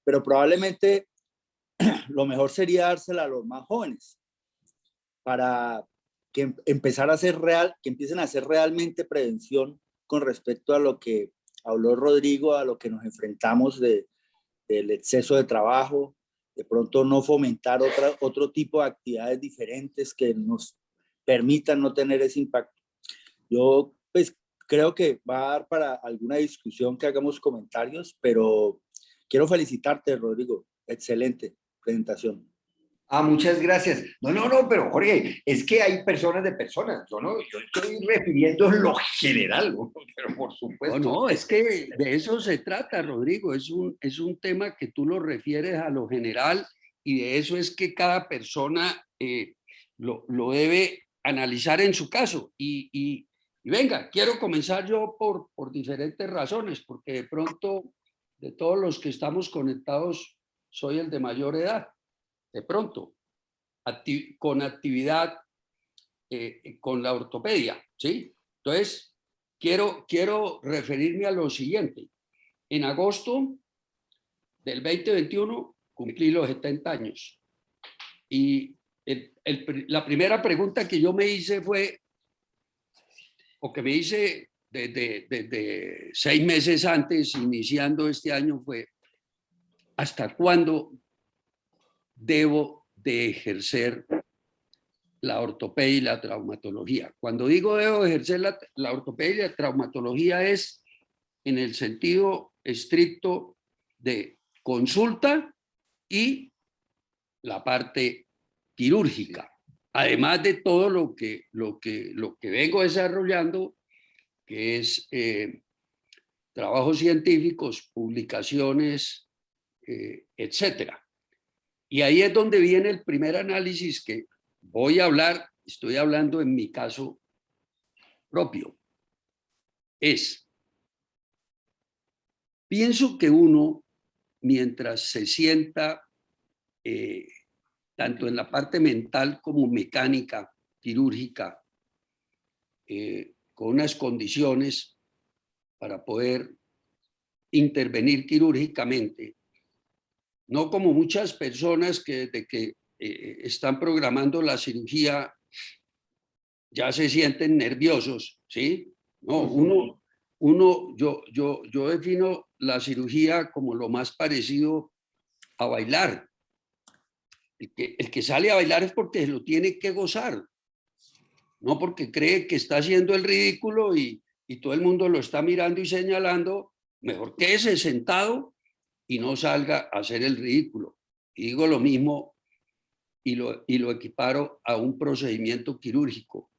pero probablemente lo mejor sería dársela a los más jóvenes para que empezar a hacer que empiecen a hacer realmente prevención con respecto a lo que habló Rodrigo, a lo que nos enfrentamos del exceso de trabajo, de pronto no fomentar otro tipo de actividades diferentes que nos permitan no tener ese impacto. Yo pues creo que va a dar para alguna discusión que hagamos comentarios, pero quiero felicitarte, Rodrigo. Excelente presentación. Muchas gracias. No, pero Jorge, es que hay personas de personas. Yo estoy refiriendo en lo general, ¿no? Pero por supuesto. No, es que de eso se trata, Rodrigo. Es un tema que tú lo refieres a lo general y de eso es que cada persona lo debe analizar en su caso. Y venga, quiero comenzar yo por diferentes razones, porque de pronto de todos los que estamos conectados soy el de mayor edad. De pronto, con actividad con la ortopedia, ¿sí? Entonces, quiero referirme a lo siguiente. En agosto del 2021 cumplí los 70 años y la primera pregunta que yo me hice fue, o que me hice desde 6 meses antes, iniciando este año, fue, ¿hasta cuándo debo de ejercer la ortopedia y la traumatología? Cuando digo debo ejercer la ortopedia y la traumatología es en el sentido estricto de consulta y la parte quirúrgica, además de todo lo que vengo desarrollando, que es trabajos científicos, publicaciones, etcétera. Y ahí es donde viene el primer análisis que voy a hablar, estoy hablando en mi caso propio. Pienso que uno, mientras se sienta, tanto en la parte mental como mecánica, quirúrgica, con unas condiciones para poder intervenir quirúrgicamente, no como muchas personas que desde que están programando la cirugía, ya se sienten nerviosos, ¿sí? No, yo defino la cirugía como lo más parecido a bailar. El que sale a bailar es porque lo tiene que gozar, no porque cree que está haciendo el ridículo y todo el mundo lo está mirando y señalando. Mejor quédese sentado y no salga a hacer el ridículo. Y digo lo mismo y lo equiparo a un procedimiento quirúrgico.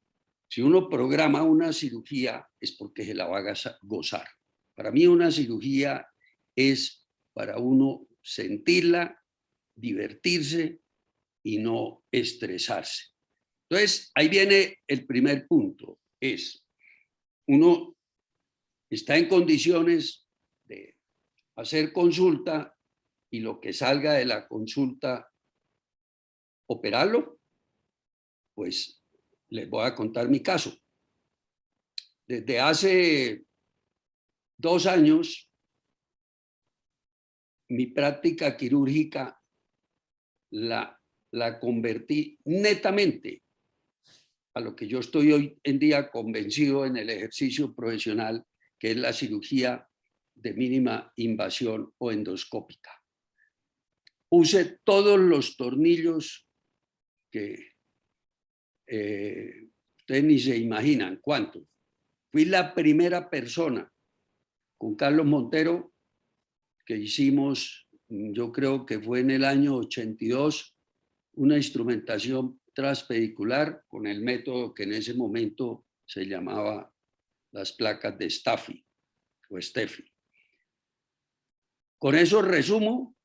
Si uno programa una cirugía es porque se la va a gozar. Para mí una cirugía es para uno sentirla, divertirse y no estresarse. Entonces, ahí viene el primer punto, es uno está en condiciones de hacer consulta y lo que salga de la consulta, operarlo. Pues les voy a contar mi caso. Desde hace 2 años, mi práctica quirúrgica la convertí netamente a lo que yo estoy hoy en día convencido en el ejercicio profesional, que es la cirugía de mínima invasión o endoscópica. Puse todos los tornillos que ustedes ni se imaginan cuántos. Fui la primera persona con Carlos Montero que hicimos, yo creo que fue en el año 82, una instrumentación transpedicular con el método que en ese momento se llamaba las placas de Staffy o Steffi. Con eso resumo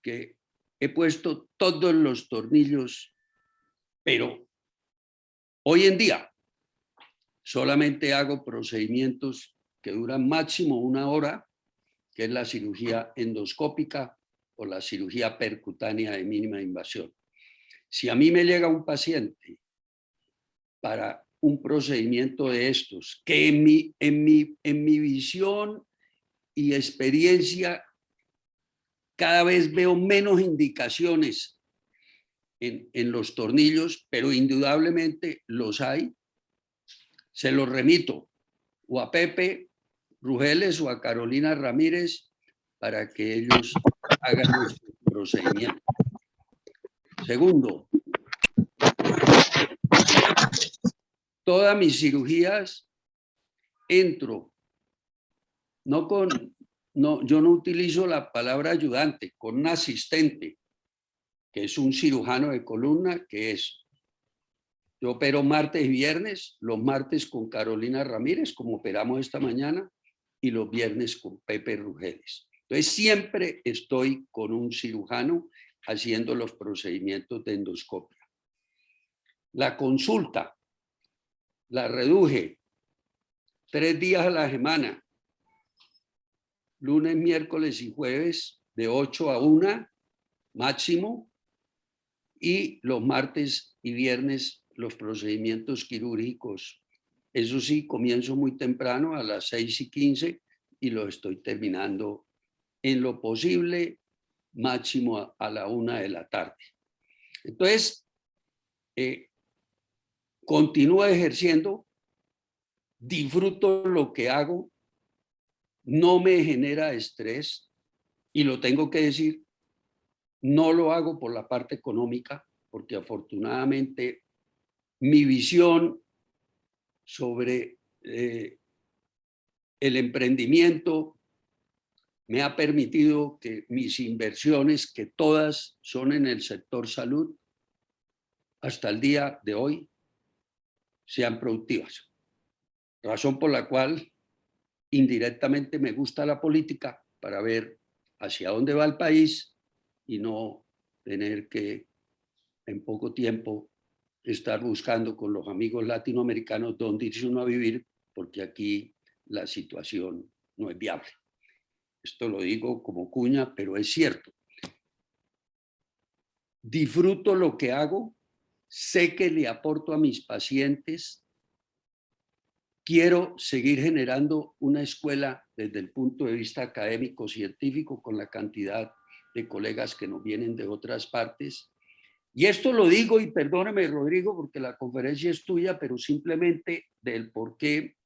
que he puesto todos los tornillos, pero hoy en día solamente hago procedimientos que duran máximo 1 hora, que es la cirugía endoscópica o la cirugía percutánea de mínima invasión. Si a mí me llega un paciente para un procedimiento de estos, que en mi visión y experiencia cada vez veo menos indicaciones en los tornillos, pero indudablemente los hay, se los remito o a Pepe Rugeles o a Carolina Ramírez para que ellos hagan este procedimiento. Segundo, todas mis cirugías entro, yo no utilizo la palabra ayudante, con un asistente, que es un cirujano de columna, yo opero martes y viernes, los martes con Carolina Ramírez, como operamos esta mañana, y los viernes con Pepe Rugeles. Entonces siempre estoy con un cirujano haciendo los procedimientos de endoscopia. La consulta la reduje 3 días a la semana, lunes, miércoles y jueves, de 8 a 1 máximo, y los martes y viernes los procedimientos quirúrgicos. Eso sí, comienzo muy temprano, a las 6:15, y lo estoy terminando en lo posible, máximo a la 1 de la tarde. Entonces, continúo ejerciendo, disfruto lo que hago, no me genera estrés, y lo tengo que decir, no lo hago por la parte económica, porque afortunadamente mi visión sobre el emprendimiento me ha permitido que mis inversiones, que todas son en el sector salud, hasta el día de hoy sean productivas. Razón por la cual indirectamente me gusta la política, para ver hacia dónde va el país y no tener que en poco tiempo estar buscando con los amigos latinoamericanos dónde irse uno a vivir, porque aquí la situación no es viable. Esto lo digo como cuña, pero es cierto. Disfruto lo que hago, sé que le aporto a mis pacientes, quiero seguir generando una escuela desde el punto de vista académico, científico, con la cantidad de colegas que nos vienen de otras partes, Y esto lo digo, y perdóneme, Rodrigo, porque la conferencia es tuya, pero simplemente del por qué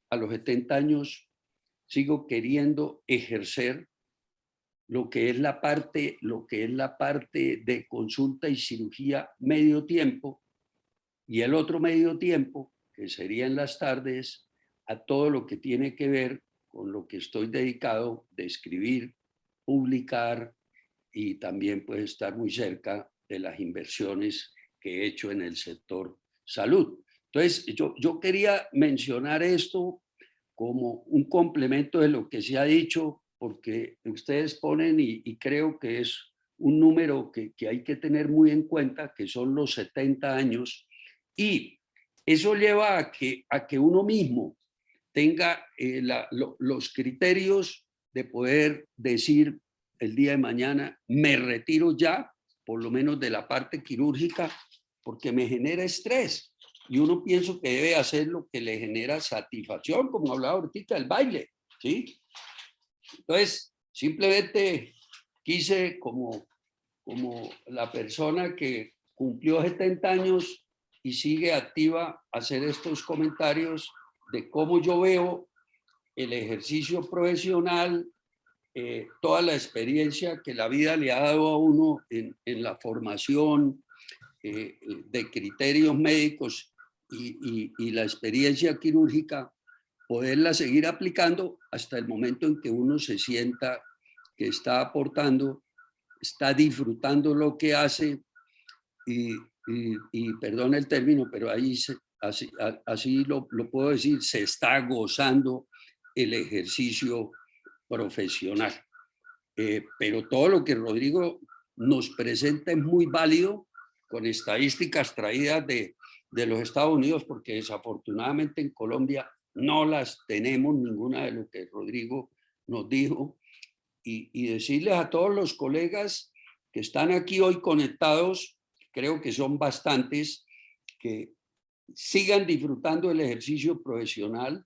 a los 70 años sigo queriendo ejercer lo que es la parte de consulta y cirugía medio tiempo, y el otro medio tiempo, que sería en las tardes, a todo lo que tiene que ver con lo que estoy dedicado de escribir, publicar y también pues estar muy cerca de las inversiones que he hecho en el sector salud. Entonces, yo quería mencionar esto como un complemento de lo que se ha dicho, porque ustedes ponen, y creo que es un número que hay que tener muy en cuenta, que son los 70 años, y eso lleva a que uno mismo tenga los criterios de poder decir el día de mañana, me retiro ya, por lo menos de la parte quirúrgica, porque me genera estrés. Y uno pienso que debe hacer lo que le genera satisfacción, como hablaba ahorita, el baile, ¿sí? Entonces, simplemente quise, como la persona que cumplió 70 años y sigue activa, hacer estos comentarios de cómo yo veo el ejercicio profesional, toda la experiencia que la vida le ha dado a uno en la formación de criterios médicos y la experiencia quirúrgica, poderla seguir aplicando hasta el momento en que uno se sienta que está aportando, está disfrutando lo que hace y perdón el término, pero ahí así lo puedo decir, se está gozando el ejercicio profesional. Pero todo lo que Rodrigo nos presenta es muy válido, con estadísticas traídas de los Estados Unidos, porque desafortunadamente en Colombia no las tenemos, ninguna de lo que Rodrigo nos dijo. Y decirles a todos los colegas que están aquí hoy conectados, creo que son bastantes, que sigan disfrutando del ejercicio profesional,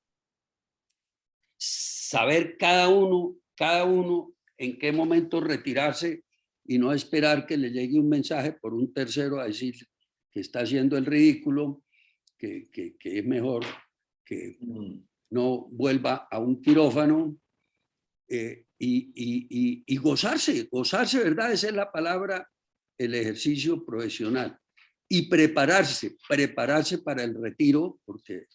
saber cada uno en qué momento retirarse y no esperar que le llegue un mensaje por un tercero a decir que está haciendo el ridículo, que es mejor que no vuelva a un quirófano, y gozarse, ¿verdad? Esa es la palabra, el ejercicio profesional. Y prepararse para el retiro, porque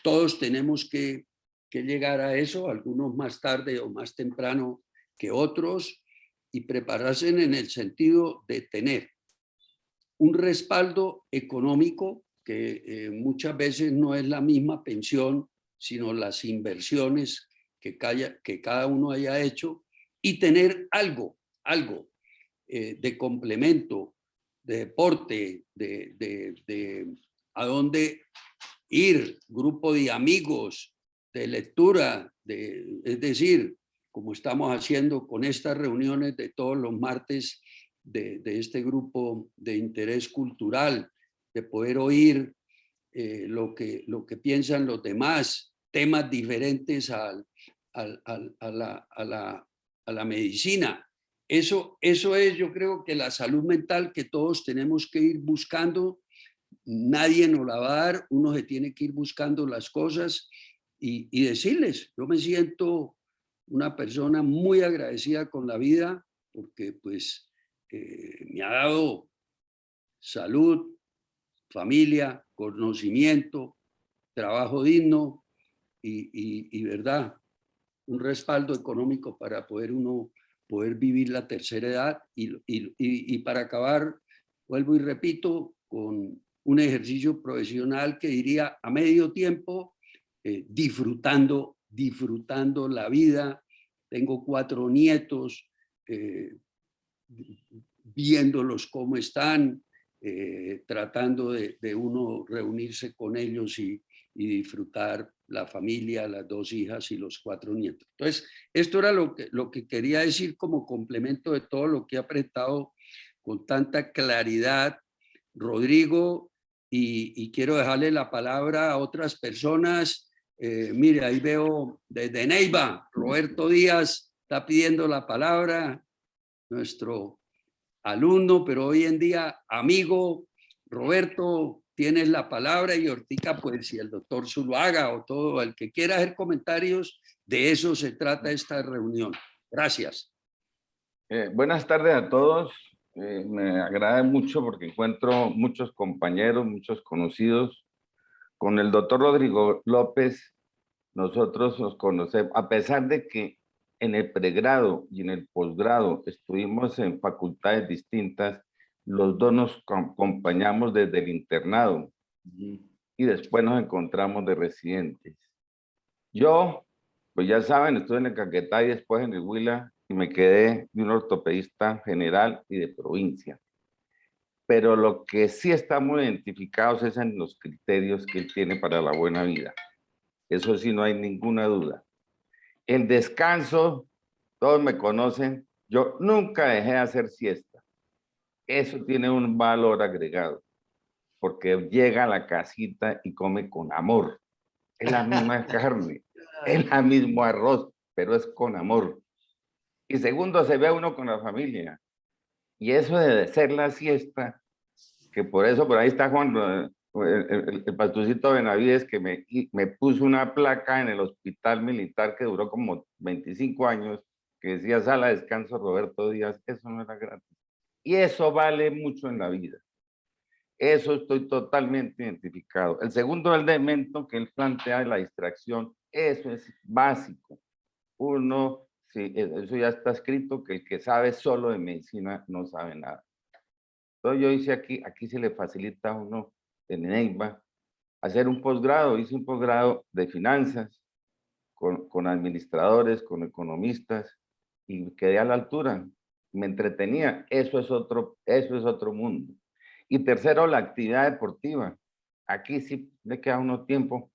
todos tenemos que llegar a eso, algunos más tarde o más temprano que otros, y prepararse en el sentido de tener un respaldo económico que muchas veces no es la misma pensión, sino las inversiones que cada uno haya hecho, y tener algo de complemento, de deporte, de a dónde ir, grupo de amigos, de lectura, es decir, como estamos haciendo con estas reuniones de todos los martes de este grupo de interés cultural, de poder oír lo que piensan los demás, temas diferentes a la medicina. Eso es, yo creo que la salud mental que todos tenemos que ir buscando. Nadie nos la va a dar, uno se tiene que ir buscando las cosas y decirles, yo me siento una persona muy agradecida con la vida porque pues me ha dado salud, familia, conocimiento, trabajo digno y verdad, un respaldo económico para poder vivir la tercera edad y para acabar, vuelvo y repito, con un ejercicio profesional que diría a medio tiempo, disfrutando la vida. Tengo 4 nietos, viéndolos cómo están, tratando de uno reunirse con ellos y disfrutar la familia, las 2 hijas y los 4 nietos. Entonces, esto era lo que quería decir como complemento de todo lo que ha presentado con tanta claridad Rodrigo, y quiero dejarle la palabra a otras personas. Mire, ahí veo desde Neiva, Roberto Díaz está pidiendo la palabra, nuestro alumno, pero hoy en día amigo. Roberto, tienes la palabra y ahorita, pues, si el doctor Zuluaga o todo el que quiera hacer comentarios, de eso se trata esta reunión. Gracias. Buenas tardes a todos. Me agrada mucho porque encuentro muchos compañeros, muchos conocidos. Con el doctor Rodrigo López, nosotros nos conocemos, a pesar de que en el pregrado y en el posgrado estuvimos en facultades distintas, los dos nos acompañamos desde el internado y después nos encontramos de residentes. Yo, pues ya saben, estuve en el Caquetá y después en el Huila y me quedé de un ortopedista general y de provincia. Pero lo que sí estamos identificados es en los criterios que él tiene para la buena vida. Eso sí, no hay ninguna duda. El descanso, todos me conocen, yo nunca dejé de hacer siesta. Eso tiene un valor agregado, porque llega a la casita y come con amor. Es la misma carne, es el mismo arroz, pero es con amor. Y segundo, se ve a uno con la familia. Y eso de hacer la siesta, que por eso, por ahí está Juan, el pastorcito Benavides, que me puso una placa en el hospital militar que duró como 25 años, que decía sala de descanso Roberto Díaz. Eso no era gratis. Y eso vale mucho en la vida. Eso estoy totalmente identificado. El segundo, el elemento que él plantea de la distracción, eso es básico. Uno, sí, eso ya está escrito, que el que sabe solo de medicina no sabe nada. Entonces yo hice aquí se le facilita a uno en Neiva hacer un posgrado. Hice un posgrado de finanzas con administradores, con economistas, y quedé a la altura. Me entretenía. Eso es otro mundo. Y tercero, la actividad deportiva. Aquí sí le queda uno tiempo.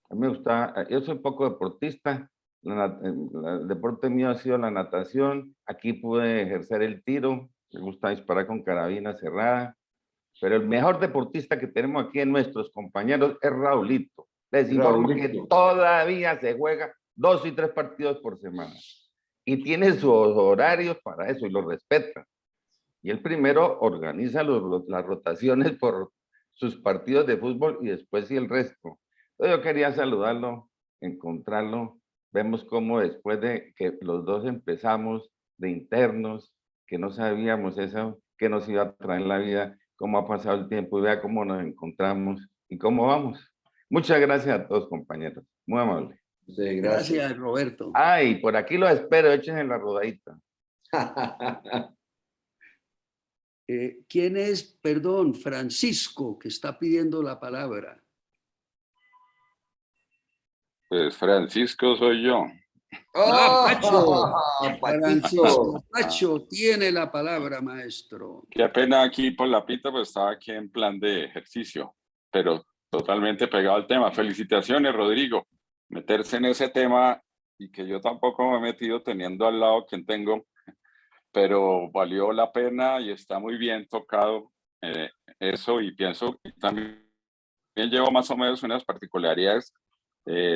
A mí me gusta, yo soy poco deportista. El deporte mío ha sido la natación. Aquí pude ejercer el tiro. Me gusta disparar con carabina cerrada. Pero el mejor deportista que tenemos aquí en nuestros compañeros es Raulito. Les informo que todavía se juega 2 y 3 partidos por semana. Y tiene sus horarios para eso y lo respeta. Y el primero organiza las rotaciones por sus partidos de fútbol y después sí el resto. Entonces yo quería saludarlo, encontrarlo. Vemos cómo después de que los dos empezamos de internos, que no sabíamos eso, que nos iba a traer la vida, cómo ha pasado el tiempo y vea cómo nos encontramos y cómo vamos. Muchas gracias a todos, compañeros. Muy amable. Sí, Gracias, Roberto. Ay, por aquí los espero, échense la rodadita. ¿Quién es, perdón, Francisco, que está pidiendo la palabra? Pues Francisco soy yo. Pacho. Francisco Patito. Pacho tiene la palabra, maestro. Qué pena aquí por la pita, pues estaba aquí en plan de ejercicio, pero totalmente pegado al tema. Felicitaciones, Rodrigo. Meterse en ese tema y que yo tampoco me he metido teniendo al lado quien tengo, pero valió la pena y está muy bien tocado eso, y pienso que también llevo más o menos unas particularidades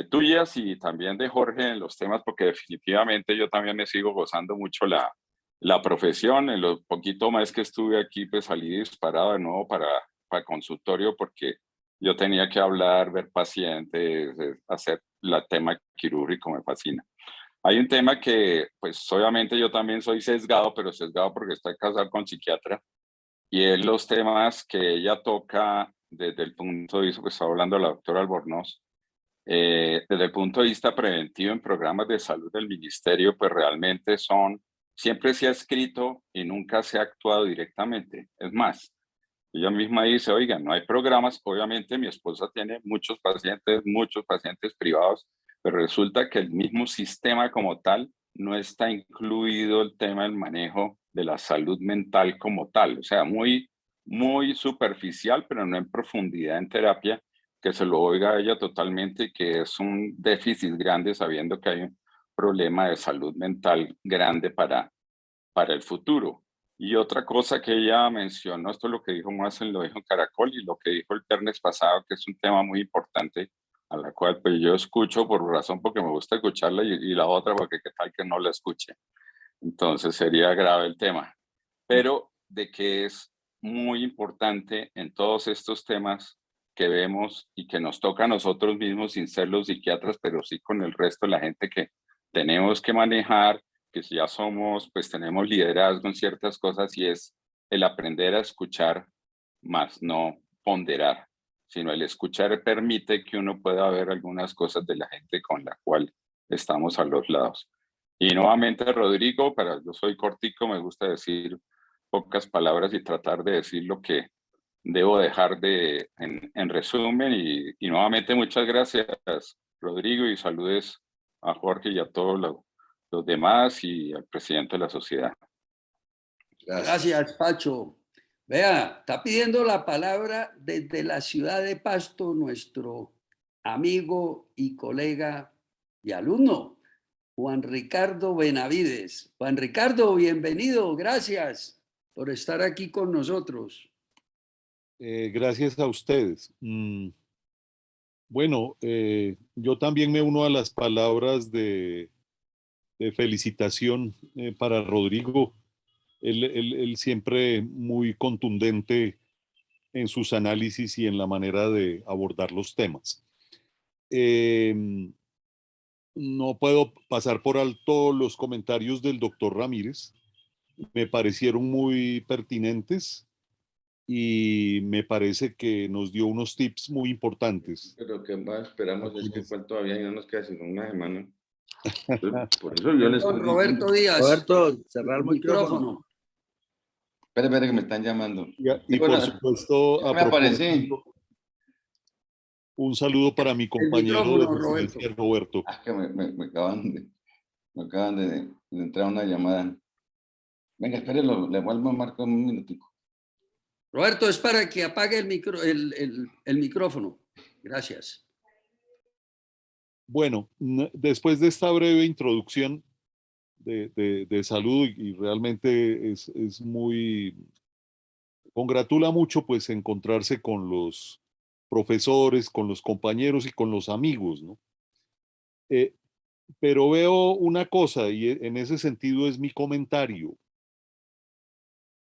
tuyas y también de Jorge en los temas, porque definitivamente yo también me sigo gozando mucho la profesión. En lo poquito más que estuve aquí, pues salí disparado de nuevo para consultorio, porque yo tenía que hablar, ver pacientes, hacer el tema quirúrgico, me fascina. Hay un tema que, pues obviamente yo también soy sesgado, pero sesgado porque estoy casado con psiquiatra, y es los temas que ella toca desde el punto de vista, pues está hablando la doctora Albornoz, desde el punto de vista preventivo en programas de salud del ministerio, pues realmente siempre se ha escrito y nunca se ha actuado directamente. Es más, ella misma dice, oiga, no hay programas. Obviamente mi esposa tiene muchos pacientes privados, pero resulta que el mismo sistema como tal no está incluido el tema del manejo de la salud mental como tal. O sea, muy, muy superficial, pero no en profundidad en terapia, que se lo oiga a ella totalmente, y que es un déficit grande, sabiendo que hay un problema de salud mental grande para el futuro. Y otra cosa que ella mencionó, esto es lo que dijo Marcel, lo dijo en Caracol, y lo que dijo el viernes pasado, que es un tema muy importante, a la cual pues yo escucho por razón porque me gusta escucharla, y la otra porque qué tal que no la escuche. Entonces sería grave el tema. Pero de que es muy importante en todos estos temas que vemos y que nos toca a nosotros mismos sin ser los psiquiatras, pero sí con el resto de la gente que tenemos que manejar, que si ya somos, pues tenemos liderazgo en ciertas cosas, y es el aprender a escuchar más, no ponderar, sino el escuchar permite que uno pueda ver algunas cosas de la gente con la cual estamos a los lados. Y nuevamente, Rodrigo, yo soy cortico, me gusta decir pocas palabras y tratar de decir lo que debo dejar en resumen. Y nuevamente muchas gracias, Rodrigo, y saludes a Jorge y a todos los demás y al presidente de la sociedad. Gracias, Pacho. Vea, está pidiendo la palabra desde la ciudad de Pasto nuestro amigo y colega y alumno, Juan Ricardo Benavides. Juan Ricardo, bienvenido, gracias por estar aquí con nosotros. Gracias a ustedes. Bueno, yo también me uno a las palabras de felicitación para Rodrigo. Él siempre muy contundente en sus análisis y en la manera de abordar los temas. No puedo pasar por alto los comentarios del doctor Ramírez. Me parecieron muy pertinentes y me parece que nos dio unos tips muy importantes. Pero que más esperamos es que igual todavía no nos queda sino una semana. Por eso yo les estoy Roberto diciendo. Díaz. Roberto, cerrar el micrófono. Espera que me están llamando. Y por supuesto, me aparecí. Un saludo para mi compañero de residencia, Roberto. Que me acaban de entrar una llamada. Venga, espérenlo, le vuelvo a marcar un minutico. Roberto, es para que apague el micrófono. Gracias. Bueno, después de esta breve introducción de salud, y realmente es muy, congratula mucho pues encontrarse con los profesores, con los compañeros y con los amigos, ¿no? Pero veo una cosa, y en ese sentido es mi comentario.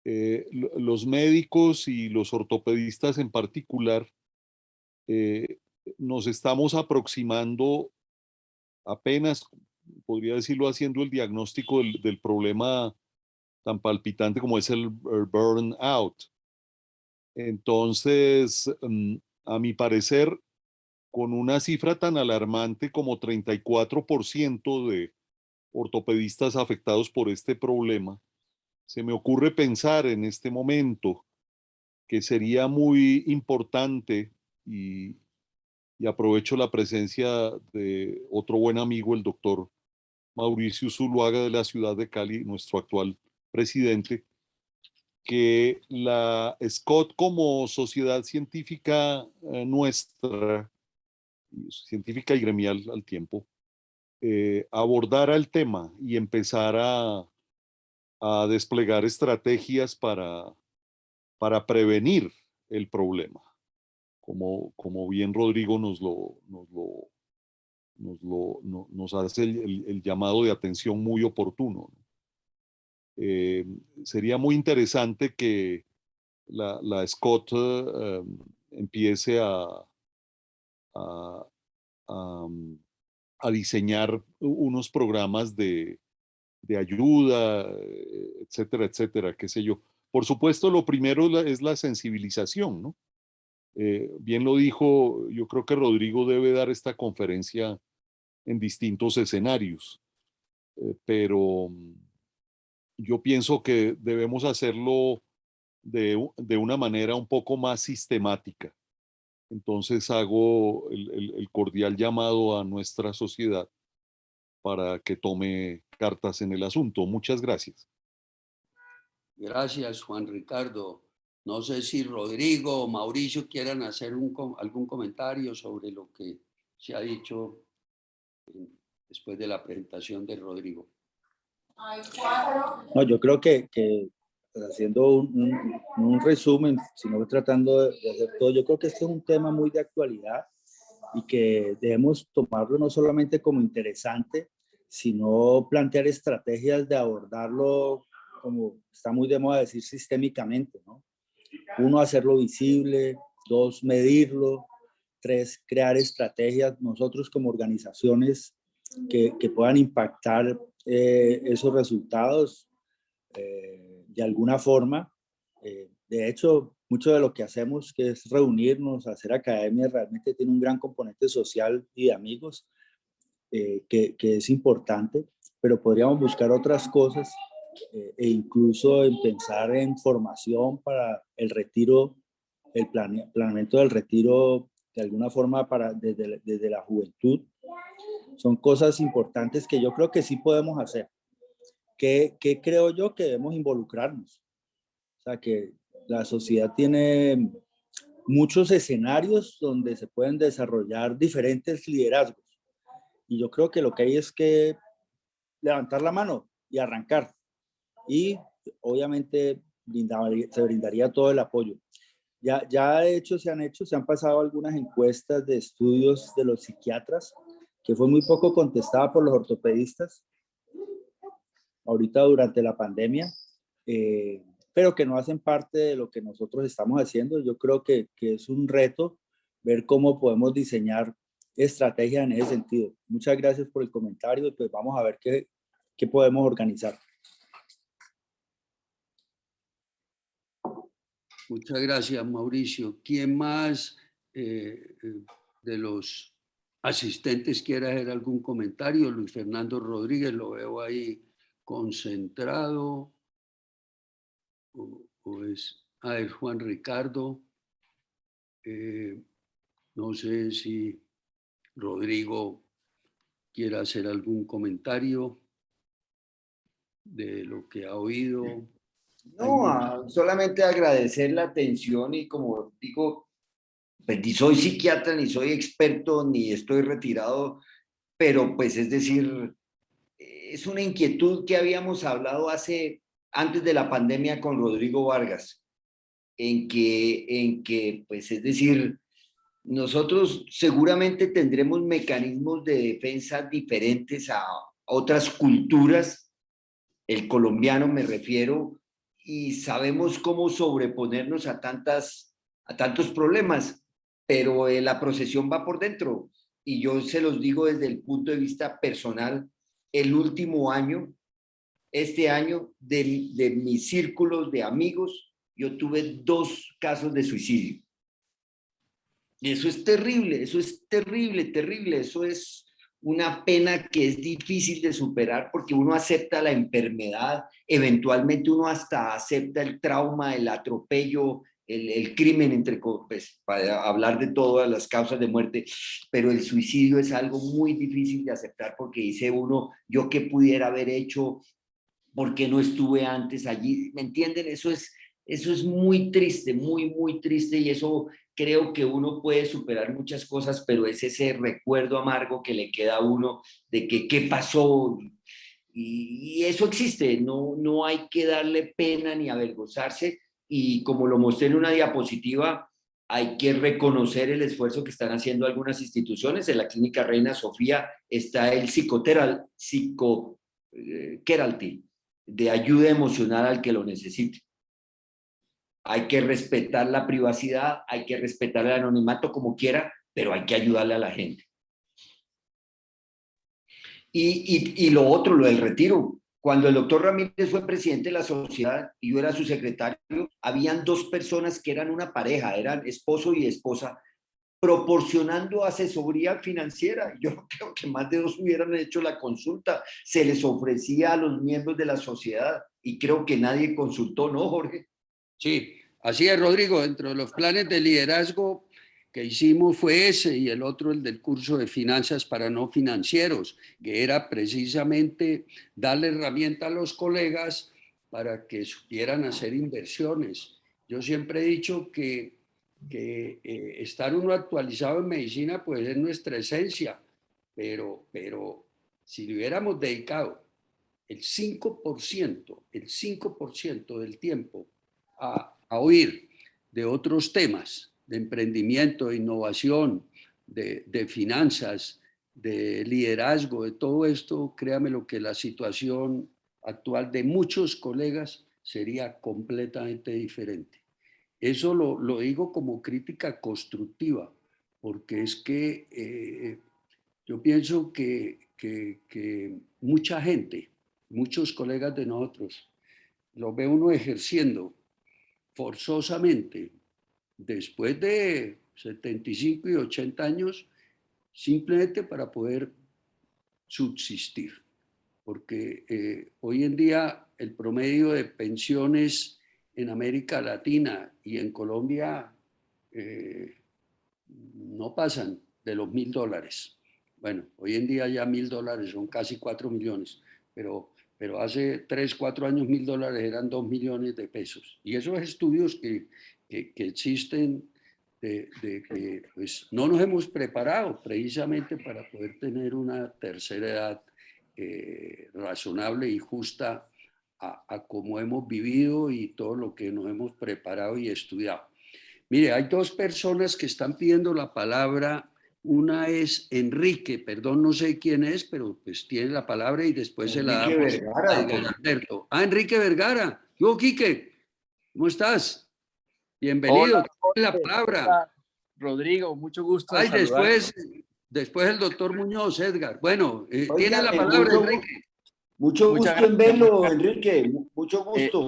Los médicos y los ortopedistas en particular nos estamos aproximando apenas, podría decirlo, haciendo el diagnóstico del problema tan palpitante como es el burnout. Entonces, a mi parecer, con una cifra tan alarmante como 34% de ortopedistas afectados por este problema, se me ocurre pensar en este momento que sería muy importante, y aprovecho la presencia de otro buen amigo, el doctor Mauricio Zuluaga de la ciudad de Cali, nuestro actual presidente, que la SCOT como sociedad científica nuestra, científica y gremial al tiempo, abordara el tema y empezara a desplegar estrategias para prevenir el problema. Como bien Rodrigo nos hace el llamado de atención muy oportuno. Sería muy interesante que la SCOT empiece a diseñar unos programas de ayuda, etcétera, etcétera, qué sé yo. Por supuesto, lo primero es la sensibilización, ¿no? Bien lo dijo, yo creo que Rodrigo debe dar esta conferencia en distintos escenarios, pero yo pienso que debemos hacerlo de una manera un poco más sistemática. Entonces hago el cordial llamado a nuestra sociedad para que tome cartas en el asunto. Muchas gracias. Gracias, Juan Ricardo. No sé si Rodrigo o Mauricio quieran hacer algún comentario sobre lo que se ha dicho después de la presentación de Rodrigo. No, yo creo que haciendo un resumen, sino tratando de hacer todo, yo creo que este es un tema muy de actualidad y que debemos tomarlo no solamente como interesante, sino plantear estrategias de abordarlo como está muy de moda decir, sistémicamente, ¿no? 1, hacerlo visible; 2, medirlo; 3, crear estrategias nosotros como organizaciones que puedan impactar esos resultados de alguna forma. De hecho, mucho de lo que hacemos, que es reunirnos, hacer academia, realmente tiene un gran componente social y de amigos que es importante, pero podríamos buscar otras cosas e incluso en pensar en formación para el retiro, el planeamiento del retiro de alguna forma desde la juventud. Son cosas importantes que yo creo que sí podemos hacer. ¿Qué creo yo? Que debemos involucrarnos. O sea, que la sociedad tiene muchos escenarios donde se pueden desarrollar diferentes liderazgos. Y yo creo que lo que hay es que levantar la mano y arrancar. Y obviamente se brindaría todo el apoyo. Ya de hecho se han pasado algunas encuestas de estudios de los psiquiatras, que fue muy poco contestada por los ortopedistas ahorita durante la pandemia, pero que no hacen parte de lo que nosotros estamos haciendo. Yo creo que es un reto ver cómo podemos diseñar estrategias en ese sentido. Muchas gracias por el comentario y pues vamos a ver qué podemos organizar. Muchas gracias, Mauricio. ¿Quién más de los asistentes quiere hacer algún comentario? Luis Fernando Rodríguez, lo veo ahí concentrado. ¿O es Juan Ricardo? No sé si Rodrigo quiere hacer algún comentario de lo que ha oído. No, solamente agradecer la atención y como digo, pues ni soy psiquiatra, ni soy experto, ni estoy retirado, pero pues es decir, es una inquietud que habíamos hablado antes de la pandemia con Rodrigo Vargas, en que pues es decir, nosotros seguramente tendremos mecanismos de defensa diferentes a otras culturas, el colombiano me refiero, y sabemos cómo sobreponernos a tantos problemas, pero la procesión va por dentro. Y yo se los digo desde el punto de vista personal, el último año, este año, de mis círculos de amigos, yo tuve 2 casos de suicidio. Y eso es terrible, terrible. Eso es una pena que es difícil de superar porque uno acepta la enfermedad, eventualmente uno hasta acepta el trauma, el atropello, el crimen, pues, para hablar de todas las causas de muerte, pero el suicidio es algo muy difícil de aceptar porque dice uno, yo qué pudiera haber hecho, ¿por qué no estuve antes allí? ¿Me entienden? Eso es muy triste, muy triste, y eso creo que uno puede superar muchas cosas, pero es ese recuerdo amargo que le queda a uno de que qué pasó. Y eso existe, no hay que darle pena ni avergonzarse, y como lo mostré en una diapositiva, hay que reconocer el esfuerzo que están haciendo algunas instituciones. En la Clínica Reina Sofía está el Keralty, de ayuda emocional al que lo necesite. Hay que respetar la privacidad, hay que respetar el anonimato como quiera, pero hay que ayudarle a la gente. Y lo otro, lo del retiro. Cuando el doctor Ramírez fue presidente de la sociedad y yo era su secretario, habían 2 personas que eran una pareja, eran esposo y esposa, proporcionando asesoría financiera. Yo creo que más de 2 hubieran hecho la consulta. Se les ofrecía a los miembros de la sociedad y creo que nadie consultó, ¿no, Jorge? Sí, así es, Rodrigo. Dentro de los planes de liderazgo que hicimos fue ese, y el otro el del curso de finanzas para no financieros, que era precisamente darle herramienta a los colegas para que supieran hacer inversiones. Yo siempre he dicho que estar uno actualizado en medicina pues es nuestra esencia, pero si le hubiéramos dedicado el 5% del tiempo a oír de otros temas, de emprendimiento, de innovación, de finanzas, de liderazgo, de todo esto, créame lo que la situación actual de muchos colegas sería completamente diferente. Eso lo digo como crítica constructiva, porque es que yo pienso que mucha gente, muchos colegas de nosotros, lo ve uno ejerciendo forzosamente después de 75 y 80 años, simplemente para poder subsistir. Porque hoy en día el promedio de pensiones en América Latina y en Colombia no pasan de los $1.000. Bueno, hoy en día ya $1.000 son casi 4 millones, pero hace 3, 4 años $1.000 eran 2 millones de pesos. Y esos estudios que existen de que pues, no nos hemos preparado precisamente para poder tener una tercera edad razonable y justa a cómo hemos vivido y todo lo que nos hemos preparado y estudiado. Mire, hay dos personas que están pidiendo la palabra. Una es Enrique, perdón, no sé quién es, pero pues tiene la palabra y después se la damos a Edgar Alberto. Enrique Vergara. Yo, Quique, ¿cómo estás? Bienvenido, tiene la palabra. Hola, Rodrigo, mucho gusto. Ay, después el doctor Muñoz, Edgar. Bueno, tiene la palabra, Enrique. Mucho gusto en verlo, Enrique. Mucho gusto.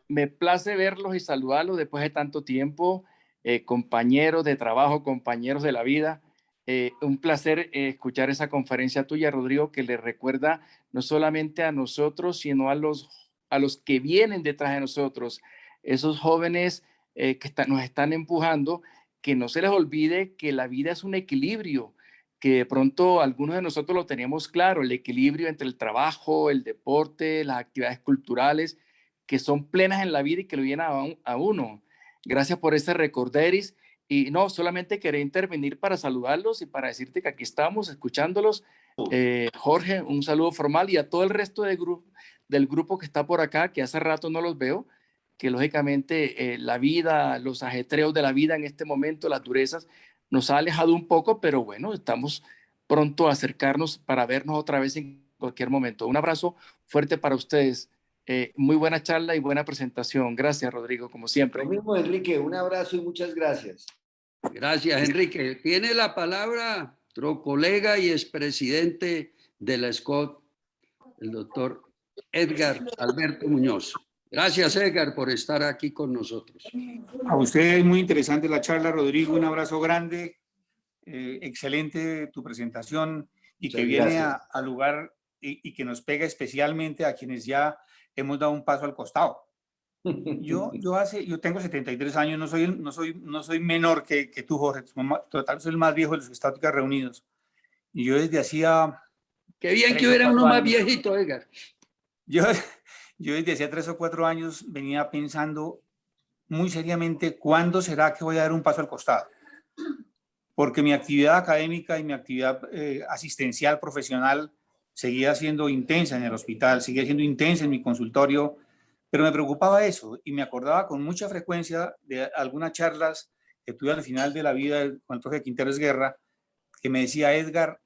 Me place verlos y saludarlos después de tanto tiempo, compañeros de trabajo, compañeros de la vida. Un placer escuchar esa conferencia tuya, Rodrigo, que le recuerda no solamente a nosotros, sino a los que vienen detrás de nosotros, esos jóvenes que nos están empujando, que no se les olvide que la vida es un equilibrio, que de pronto algunos de nosotros lo teníamos claro, el equilibrio entre el trabajo, el deporte, las actividades culturales, que son plenas en la vida y que lo llenan a uno. Gracias por ese recorderis. Y no, solamente quería intervenir para saludarlos y para decirte que aquí estamos escuchándolos. Jorge, un saludo formal, y a todo el resto del grupo que está por acá, que hace rato no los veo, que lógicamente la vida, los ajetreos de la vida en este momento, las durezas, nos ha alejado un poco, pero bueno, estamos pronto a acercarnos para vernos otra vez en cualquier momento. Un abrazo fuerte para ustedes. Muy buena charla y buena presentación. Gracias, Rodrigo, como siempre. Lo mismo, Enrique. Un abrazo y muchas gracias. Gracias, Enrique. Tiene la palabra nuestro colega y expresidente de la SCOT, el doctor Edgar Alberto Muñoz. Gracias, Edgar, por estar aquí con nosotros. A usted, muy interesante la charla, Rodrigo. Un abrazo grande. Excelente tu presentación y Muchas que viene gracias. al lugar y que nos pega especialmente a quienes ya hemos dado un paso al costado. Yo tengo 73 años, no soy menor que tú, Jorge. Total, soy el más viejo de los estáticos reunidos. Y yo desde hacía... Qué bien que hubiera uno más viejito, Edgar. Yo desde hacía 3 o 4 años venía pensando muy seriamente cuándo será que voy a dar un paso al costado. Porque mi actividad académica y mi actividad asistencial profesional seguía siendo intensa en el hospital, seguía siendo intensa en mi consultorio, pero me preocupaba eso y me acordaba con mucha frecuencia de algunas charlas que tuve al final de la vida con el profe Quinteros Guerra, que me decía: Edgar,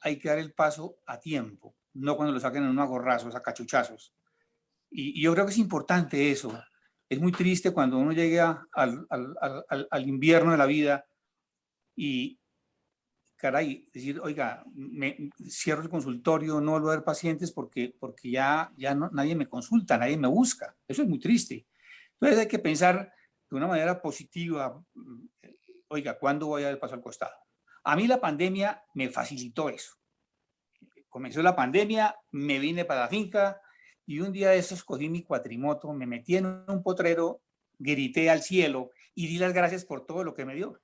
hay que dar el paso a tiempo, no cuando lo saquen en unos gorrazos, a cachuchazos. Y yo creo que es importante eso. Es muy triste cuando uno llega al invierno de la vida y, caray, decir, oiga, cierro el consultorio, no vuelvo a ver pacientes porque ya no, nadie me consulta, nadie me busca. Eso es muy triste. Entonces hay que pensar de una manera positiva, oiga, ¿cuándo voy a dar el paso al costado? A mí la pandemia me facilitó eso. Comenzó la pandemia, me vine para la finca y un día de esos cogí mi cuatrimoto, me metí en un potrero, grité al cielo y di las gracias por todo lo que me dio.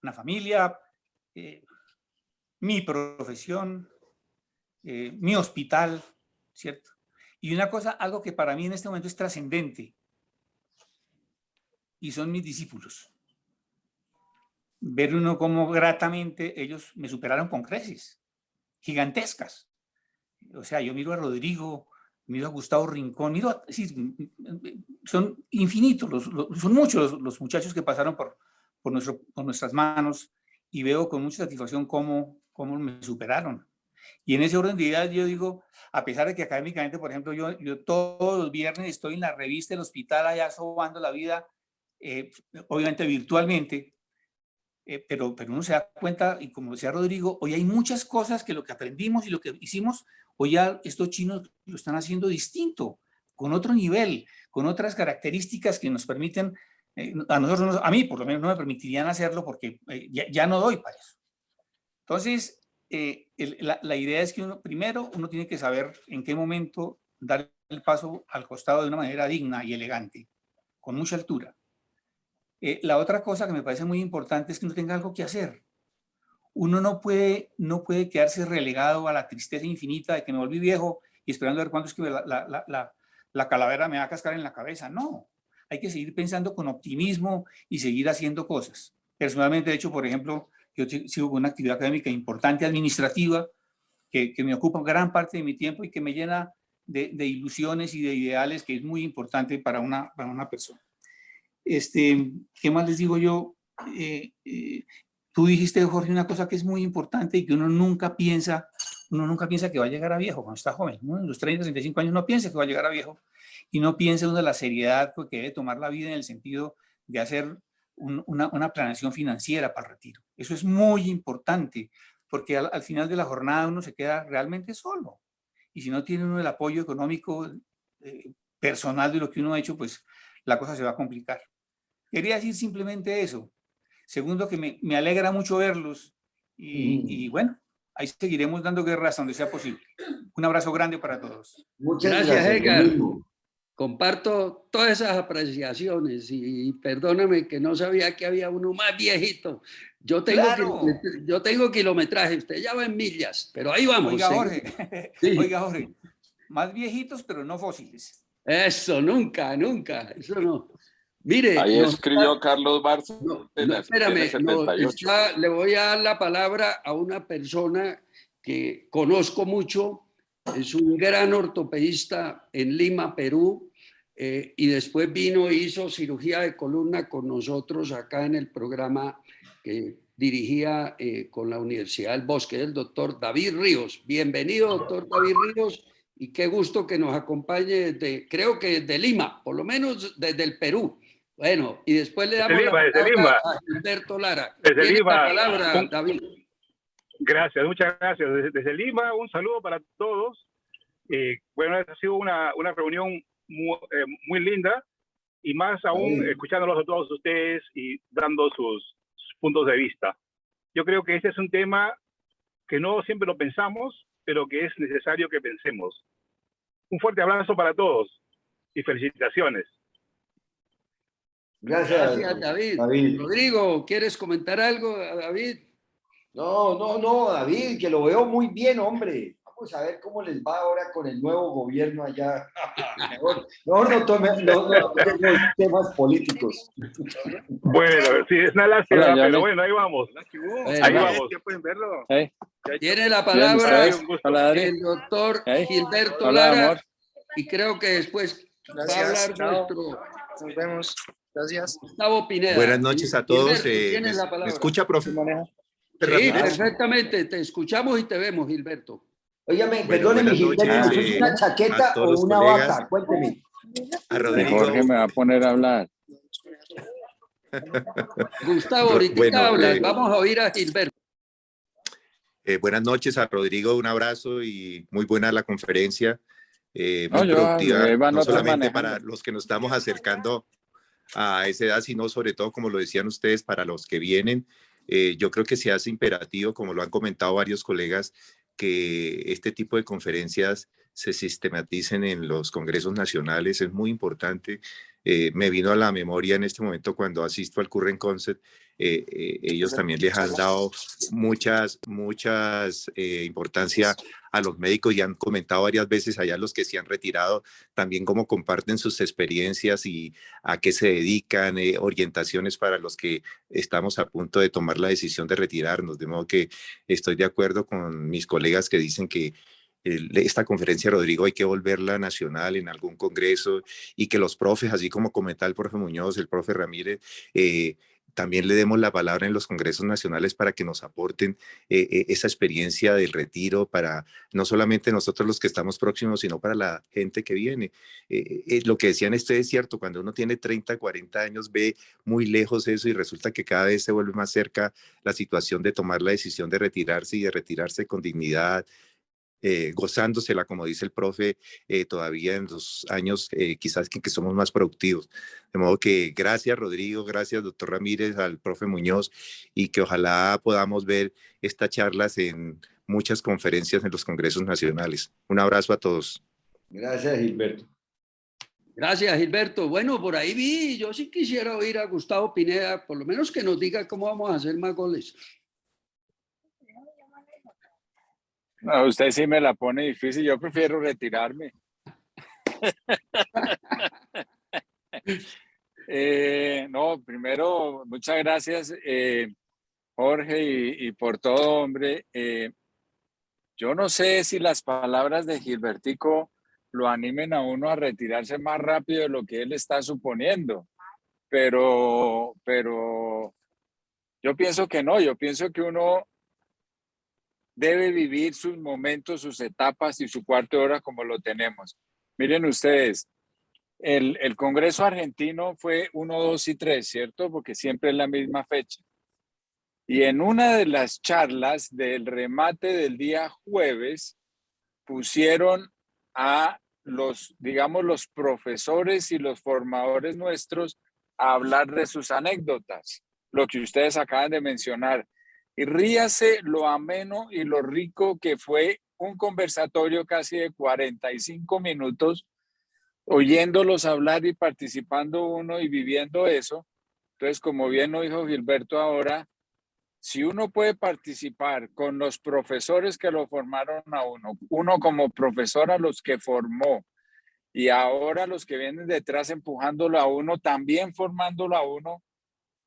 Una familia, mi profesión, mi hospital, ¿cierto? Y una cosa, algo que para mí en este momento es trascendente, y son mis discípulos. Ver uno cómo gratamente ellos me superaron con creces gigantescas. O sea, yo miro a Rodrigo, miro a Gustavo Rincón, son infinitos, son muchos los muchachos que pasaron por nuestras manos y veo con mucha satisfacción cómo me superaron. Y en ese orden de ideas yo digo, a pesar de que académicamente, por ejemplo, yo todos los viernes estoy en la revista del hospital allá sobando la vida, obviamente virtualmente, pero uno se da cuenta, y como decía Rodrigo, hoy hay muchas cosas que lo que aprendimos y lo que hicimos, hoy ya estos chinos lo están haciendo distinto, con otro nivel, con otras características que nos permiten, a nosotros, a mí por lo menos no me permitirían hacerlo porque ya no doy para eso. Entonces, la idea es que primero uno tiene que saber en qué momento dar el paso al costado de una manera digna y elegante, con mucha altura. La otra cosa que me parece muy importante es que uno tenga algo que hacer. Uno no puede quedarse relegado a la tristeza infinita de que me volví viejo y esperando a ver cuándo es que la calavera me va a cascar en la cabeza. No, hay que seguir pensando con optimismo y seguir haciendo cosas. Personalmente, de hecho, por ejemplo, yo sigo con una actividad académica importante, administrativa, que me ocupa gran parte de mi tiempo y que me llena de ilusiones y de ideales, que es muy importante para una persona. ¿Qué más les digo yo? Tú dijiste, Jorge, una cosa que es muy importante y que uno nunca piensa que va a llegar a viejo cuando está joven. Uno en los 30, 35 años no piensa que va a llegar a viejo y no piensa uno de la seriedad que debe tomar la vida en el sentido de hacer una planeación financiera para el retiro. Eso es muy importante porque al final de la jornada uno se queda realmente solo. Y si no tiene uno el apoyo económico personal de lo que uno ha hecho, pues la cosa se va a complicar. Quería decir simplemente eso. Segundo, que me alegra mucho verlos y bueno, ahí seguiremos dando guerra hasta donde sea posible. Un abrazo grande para todos. Muchas Gracias, gracias. Edgar. Lo mismo. Comparto todas esas apreciaciones y perdóname que no sabía que había uno más viejito. Yo tengo kilometraje, usted ya va en millas, pero ahí vamos. Oiga, Jorge, Sí. Oiga, Jorge, más viejitos, pero no fósiles. Eso, nunca, eso no. Mire, Ahí escribió Carlos Barça. Espérame, le voy a dar la palabra a una persona que conozco mucho, es un gran ortopedista en Lima, Perú, y después vino e hizo cirugía de columna con nosotros acá en el programa que dirigía con la Universidad del Bosque, el doctor David Ríos. Bienvenido, doctor David Ríos, y qué gusto que nos acompañe creo que desde Lima, por lo menos desde el Perú. Bueno, y después le damos la palabra a Gilberto Lara. Desde Lima. La palabra, David. Gracias, muchas gracias. Desde Lima, un saludo para todos. Bueno, ha sido una reunión muy linda y más aún escuchándolos a todos ustedes y dando sus puntos de vista. Yo creo que este es un tema que no siempre lo pensamos, pero que es necesario que pensemos. Un fuerte abrazo para todos y felicitaciones. Gracias, David. Rodrigo, ¿quieres comentar algo, David? No, David, que lo veo muy bien, hombre. Vamos a ver cómo les va ahora con el nuevo gobierno allá. Mejor no tomemos temas políticos. Bueno, sí, es una lástima, pero bueno, ahí vamos. Ahí vamos. Ya pueden verlo. Tiene la palabra el doctor Gilberto Lara, y creo que después va a hablar nuestro... Nos vemos. Gracias. Gustavo Pineda. Buenas noches a todos. Tienes la palabra. ¿Me escucha, profe? Sí, perfectamente. Te escuchamos y te vemos, Gilberto. Óigame, perdóneme, Gilberto, ¿es una chaqueta o una bata? Cuénteme. A Rodrigo. Jorge me va a poner a hablar. Gustavo, ahorita hablas. Vamos a oír a Gilberto. Buenas noches a Rodrigo, un abrazo y muy buena la conferencia. Muy productiva, no solamente para los que nos estamos acercando a esa edad, sino sobre todo, como lo decían ustedes, para los que vienen. Yo creo que se hace imperativo, como lo han comentado varios colegas, que este tipo de conferencias se sistematicen en los congresos nacionales. Es muy importante. Me vino a la memoria en este momento cuando asisto al Current Concept. Ellos también les han dado muchas importancia a los médicos y han comentado varias veces allá los que se han retirado también cómo comparten sus experiencias y a qué se dedican, orientaciones para los que estamos a punto de tomar la decisión de retirarnos. De modo que estoy de acuerdo con mis colegas que dicen que esta conferencia, Rodrigo, hay que volverla nacional en algún congreso y que los profes, así como comentaba el profe Muñoz, el profe Ramírez, también le demos la palabra en los congresos nacionales para que nos aporten esa experiencia del retiro para no solamente nosotros los que estamos próximos, sino para la gente que viene. Lo que decían ustedes es cierto, cuando uno tiene 30, 40 años ve muy lejos eso y resulta que cada vez se vuelve más cerca la situación de tomar la decisión de retirarse y de retirarse con dignidad, gozándosela, como dice el profe, todavía en los años quizás que somos más productivos. De modo que gracias Rodrigo, gracias doctor Ramírez, al profe Muñoz, y que ojalá podamos ver estas charlas en muchas conferencias en los congresos nacionales. Un abrazo a todos. Gracias, Gilberto. Gracias, Gilberto. Bueno, por ahí vi, yo sí quisiera oír a Gustavo Pineda, por lo menos que nos diga cómo vamos a hacer más goles. No, usted sí me la pone difícil, yo prefiero retirarme. No, primero, muchas gracias, Jorge, y por todo, hombre. Yo no sé si las palabras de Gilbertico lo animen a uno a retirarse más rápido de lo que él está suponiendo, pero yo pienso que no, yo pienso que uno debe vivir sus momentos, sus etapas y su cuarto de hora como lo tenemos. Miren ustedes, el Congreso argentino fue 1, 2 y 3, ¿cierto? Porque siempre es la misma fecha. Y en una de las charlas del remate del día jueves, pusieron a los, digamos, los profesores y los formadores nuestros a hablar de sus anécdotas, lo que ustedes acaban de mencionar. Y ríase lo ameno y lo rico que fue un conversatorio casi de 45 minutos, oyéndolos hablar y participando uno y viviendo eso. Entonces, como bien lo dijo Gilberto ahora, si uno puede participar con los profesores que lo formaron a uno como profesor a los que formó, y ahora los que vienen detrás empujándolo a uno, también formándolo a uno,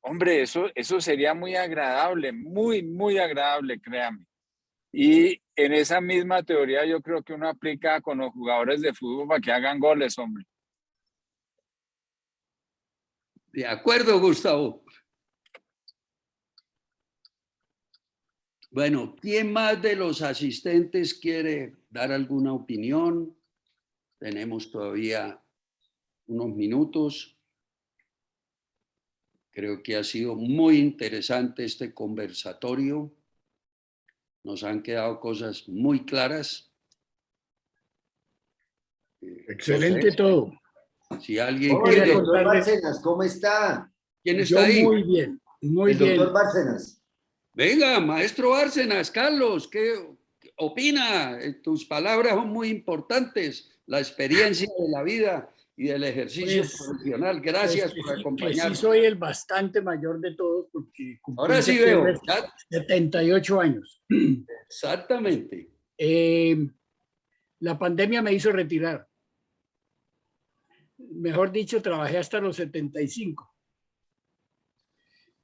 hombre, eso sería muy agradable, muy, muy agradable, créame. Y en esa misma teoría yo creo que uno aplica con los jugadores de fútbol para que hagan goles, hombre. De acuerdo, Gustavo. Bueno, ¿quién más de los asistentes quiere dar alguna opinión? Tenemos todavía unos minutos. Creo que ha sido muy interesante este conversatorio. Nos han quedado cosas muy claras. Excelente no sé, todo. Si alguien Oye, quiere... doctor Bárcenas, ¿cómo está? ¿Quién está ahí? Muy bien, muy El bien. doctor Bárcenas. Venga, maestro Bárcenas, Carlos, ¿qué opina? Tus palabras son muy importantes. La experiencia de la vida y del ejercicio profesional. Gracias por acompañarnos. Sí soy el bastante mayor de todos porque Ahora sí veo. 78 años. Exactamente. La pandemia me hizo retirar. Mejor dicho, trabajé hasta los 75.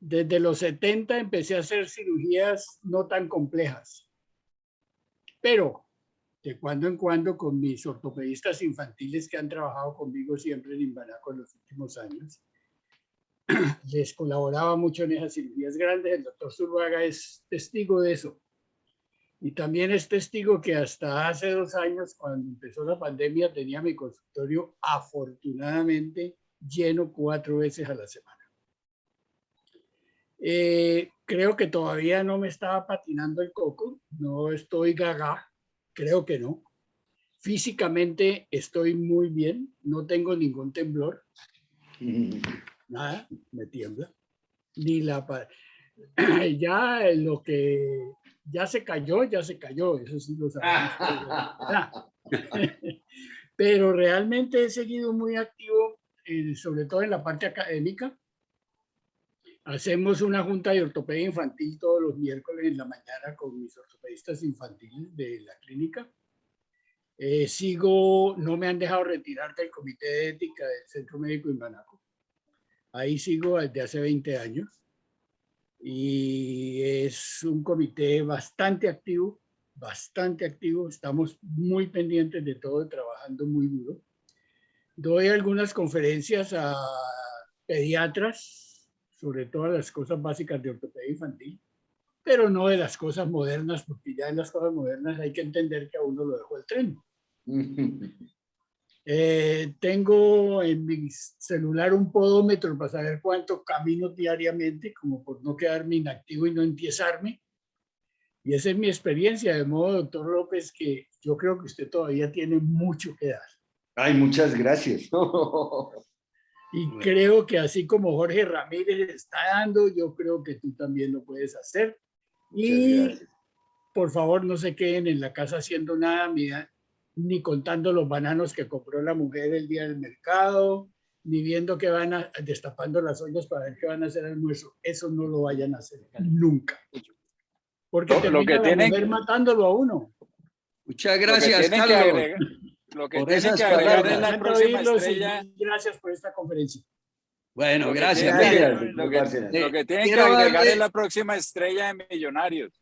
Desde los 70 empecé a hacer cirugías no tan complejas, pero de cuando en cuando con mis ortopedistas infantiles que han trabajado conmigo siempre en Imbanaco en los últimos años, les colaboraba mucho en esas cirugías grandes. El doctor Zuluaga es testigo de eso. Y también es testigo que hasta hace 2 años, cuando empezó la pandemia, tenía mi consultorio afortunadamente lleno 4 veces a la semana. Creo que todavía no me estaba patinando el coco, no estoy gaga, creo que no. Físicamente estoy muy bien, no tengo ningún temblor, nada, me tiembla. Ni la ya lo que ya se cayó, eso sí lo sabemos. Pero realmente he seguido muy activo, sobre todo en la parte académica. Hacemos una junta de ortopedia infantil todos los miércoles en la mañana con mis ortopedistas infantiles de la clínica. No me han dejado retirar del comité de ética del Centro Médico Imbanaco. Ahí sigo desde hace 20 años. Y es un comité bastante activo. Estamos muy pendientes de todo, trabajando muy duro. Doy algunas conferencias a pediatras, sobre todas las cosas básicas de ortopedia infantil, pero no de las cosas modernas, porque ya en las cosas modernas hay que entender que a uno lo dejó el tren. Tengo en mi celular un podómetro para saber cuánto camino diariamente, como por no quedarme inactivo y no empiezarme. Y esa es mi experiencia, de modo, doctor López, que yo creo que usted todavía tiene mucho que dar. Ay, muchas gracias. Y creo que así como Jorge Ramírez está dando, yo creo que tú también lo puedes hacer. Y por favor, no se queden en la casa haciendo nada, ni contando los bananos que compró la mujer el día del mercado, ni viendo que destapando las ollas para ver qué van a hacer al almuerzo. Eso no lo vayan a hacer nunca. Porque termina la mujer matándolo a uno. Muchas gracias, Carlos. Lo que tienen que agregar es la próxima estrella. Gracias por esta conferencia. Bueno, gracias. Lo que tienen que agregar es la próxima estrella de Millonarios.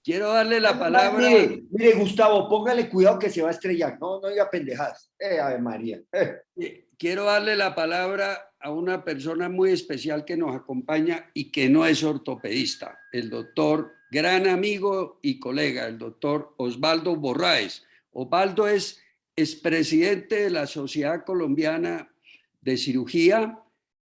Quiero darle la palabra. Mire, Gustavo, póngale cuidado que se va a estrellar. No diga pendejadas. Ave María. Quiero darle la palabra a una persona muy especial que nos acompaña y que no es ortopedista, el doctor, gran amigo y colega, el doctor Osvaldo Borraes. Osvaldo es expresidente de la Sociedad Colombiana de Cirugía,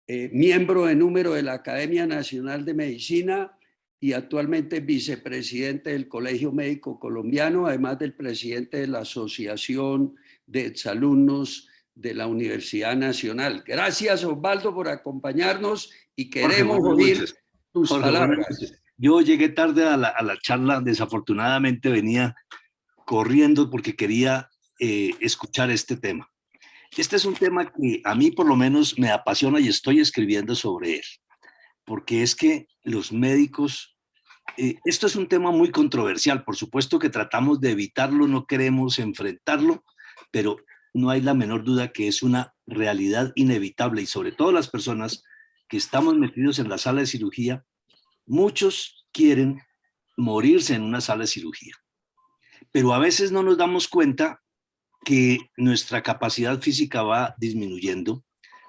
miembro de número de la Academia Nacional de Medicina y actualmente vicepresidente del Colegio Médico Colombiano, además del presidente de la Asociación de Exalumnos de la Universidad Nacional. Gracias, Osvaldo, por acompañarnos y queremos oír tus palabras. Yo llegué tarde a la charla, desafortunadamente venía corriendo porque quería escuchar este tema. Este es un tema que a mí por lo menos me apasiona y estoy escribiendo sobre él, porque es que los médicos, esto es un tema muy controversial, por supuesto que tratamos de evitarlo, no queremos enfrentarlo, pero no hay la menor duda que es una realidad inevitable y sobre todo las personas que estamos metidos en la sala de cirugía, muchos quieren morirse en una sala de cirugía, pero a veces no nos damos cuenta que nuestra capacidad física va disminuyendo,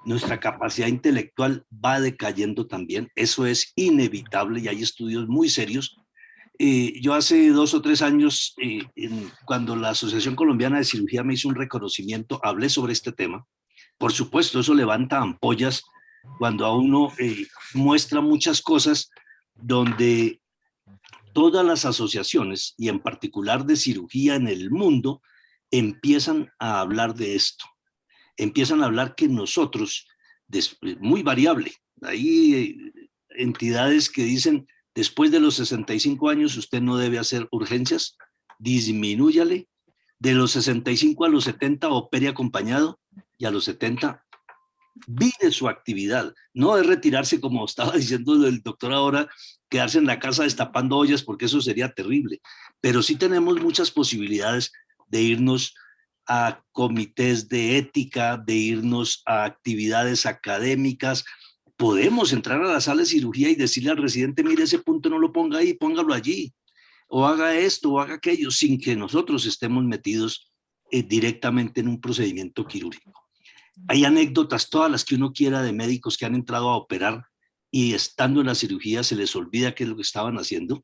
nuestra capacidad intelectual va decayendo también, eso es inevitable y hay estudios muy serios. Yo hace 2 o 3 años, cuando la Asociación Colombiana de Cirugía me hizo un reconocimiento, hablé sobre este tema. Por supuesto, eso levanta ampollas cuando a uno muestra muchas cosas donde todas las asociaciones, y en particular de cirugía en el mundo, empiezan a hablar de esto. Empiezan a hablar que nosotros, muy variable, hay entidades que dicen, después de los 65 años usted no debe hacer urgencias, disminúyale, de los 65 a los 70 opere acompañado y a los 70 vive su actividad, no es retirarse como estaba diciendo el doctor ahora, quedarse en la casa destapando ollas porque eso sería terrible, pero sí tenemos muchas posibilidades de irnos a comités de ética, de irnos a actividades académicas. Podemos entrar a la sala de cirugía y decirle al residente, mire, ese punto no lo ponga ahí, póngalo allí, o haga esto, o haga aquello, sin que nosotros estemos metidos directamente en un procedimiento quirúrgico. Hay anécdotas, todas las que uno quiera, de médicos que han entrado a operar y estando en la cirugía se les olvida qué es lo que estaban haciendo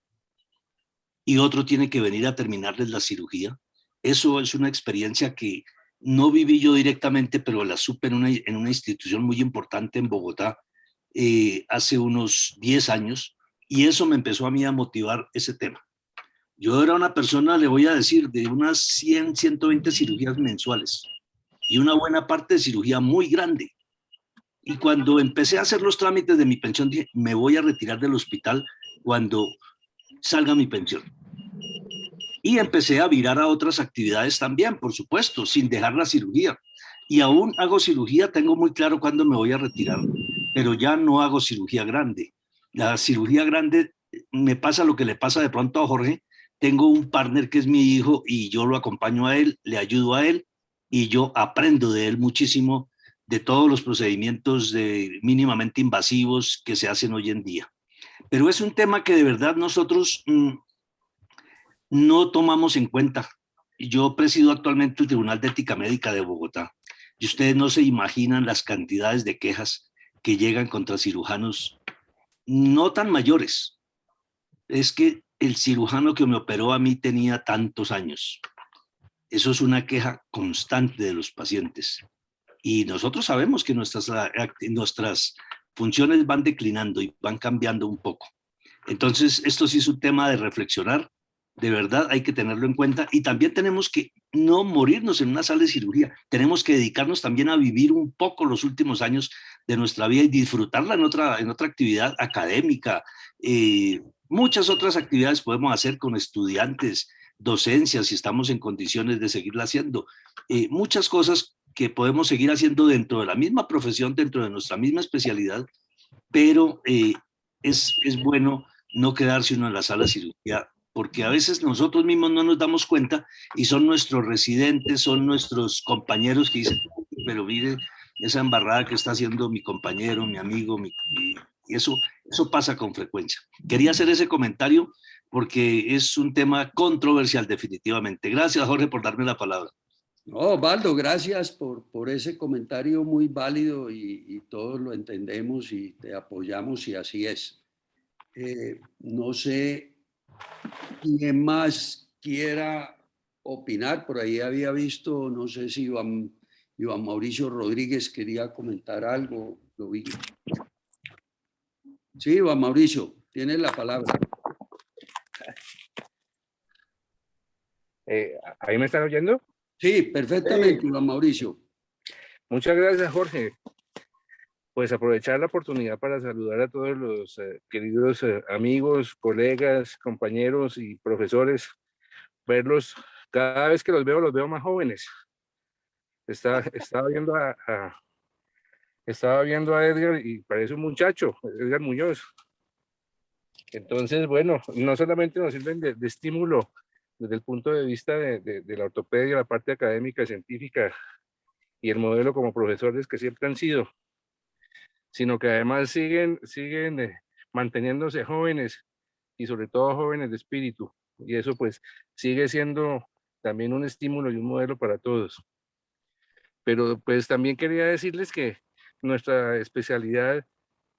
y otro tiene que venir a terminarles la cirugía. Eso es una experiencia que no viví yo directamente, pero la supe en una institución muy importante en Bogotá hace unos 10 años, y eso me empezó a mí a motivar ese tema. Yo era una persona, le voy a decir, de unas 100, 120 cirugías mensuales, y una buena parte de cirugía muy grande. Y cuando empecé a hacer los trámites de mi pensión, dije, me voy a retirar del hospital cuando salga mi pensión. Y empecé a virar a otras actividades también, por supuesto, sin dejar la cirugía. Y aún hago cirugía, tengo muy claro cuándo me voy a retirar, pero ya no hago cirugía grande. La cirugía grande me pasa lo que le pasa de pronto a Jorge. Tengo un partner que es mi hijo y yo lo acompaño a él, le ayudo a él y yo aprendo de él muchísimo de todos los procedimientos mínimamente invasivos que se hacen hoy en día. Pero es un tema que de verdad nosotros no tomamos en cuenta. Yo presido actualmente el Tribunal de Ética Médica de Bogotá y ustedes no se imaginan las cantidades de quejas que llegan contra cirujanos no tan mayores. Es que el cirujano que me operó a mí tenía tantos años. Eso es una queja constante de los pacientes. Y nosotros sabemos que nuestras funciones van declinando y van cambiando un poco. Entonces, esto sí es un tema de reflexionar. De verdad, hay que tenerlo en cuenta. Y también tenemos que no morirnos en una sala de cirugía. Tenemos que dedicarnos también a vivir un poco los últimos años de nuestra vida y disfrutarla en otra actividad académica. Muchas otras actividades podemos hacer con estudiantes, docencia, si estamos en condiciones de seguirla haciendo. Muchas cosas que podemos seguir haciendo dentro de la misma profesión, dentro de nuestra misma especialidad, pero es bueno no quedarse uno en la sala de cirugía, porque a veces nosotros mismos no nos damos cuenta y son nuestros residentes, son nuestros compañeros que dicen, pero mire esa embarrada que está haciendo mi compañero, mi amigo, y eso pasa con frecuencia. Quería hacer ese comentario porque es un tema controversial definitivamente. Gracias, Jorge, por darme la palabra. No, Osvaldo, gracias por ese comentario muy válido y todos lo entendemos y te apoyamos y así es. No sé quién más quiera opinar. Por ahí había visto, no sé si Iván Mauricio Rodríguez quería comentar algo. Lo vi. Sí, Iván Mauricio, tienes la palabra. ¿Ahí me están oyendo? Sí, perfectamente, Iván Mauricio. Muchas gracias, Jorge. Pues aprovechar la oportunidad para saludar a todos los queridos amigos, colegas, compañeros y profesores. Verlos, cada vez que los veo más jóvenes. Estaba viendo a Edgar y parece un muchacho, Edgar Muñoz. Entonces, bueno, no solamente nos sirven de estímulo desde el punto de vista de la ortopedia, la parte académica, científica y el modelo como profesores que siempre han sido, sino que además siguen manteniéndose jóvenes y sobre todo jóvenes de espíritu. Y eso pues sigue siendo también un estímulo y un modelo para todos. Pero pues también quería decirles que nuestra especialidad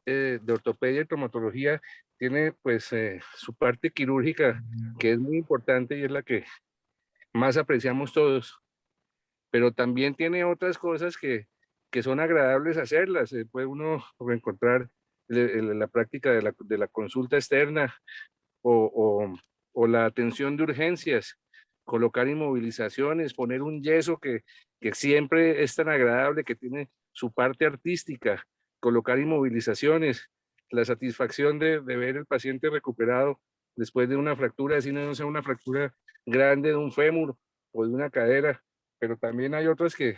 de ortopedia y traumatología tiene pues su parte quirúrgica, que es muy importante y es la que más apreciamos todos, pero también tiene otras cosas que son agradables hacerlas. Puede uno encontrar la práctica de la consulta externa o la atención de urgencias, colocar inmovilizaciones, poner un yeso que siempre es tan agradable, que tiene su parte artística, colocar inmovilizaciones, la satisfacción de ver el paciente recuperado después de una fractura, así no sea una fractura grande de un fémur o de una cadera, pero también hay otras que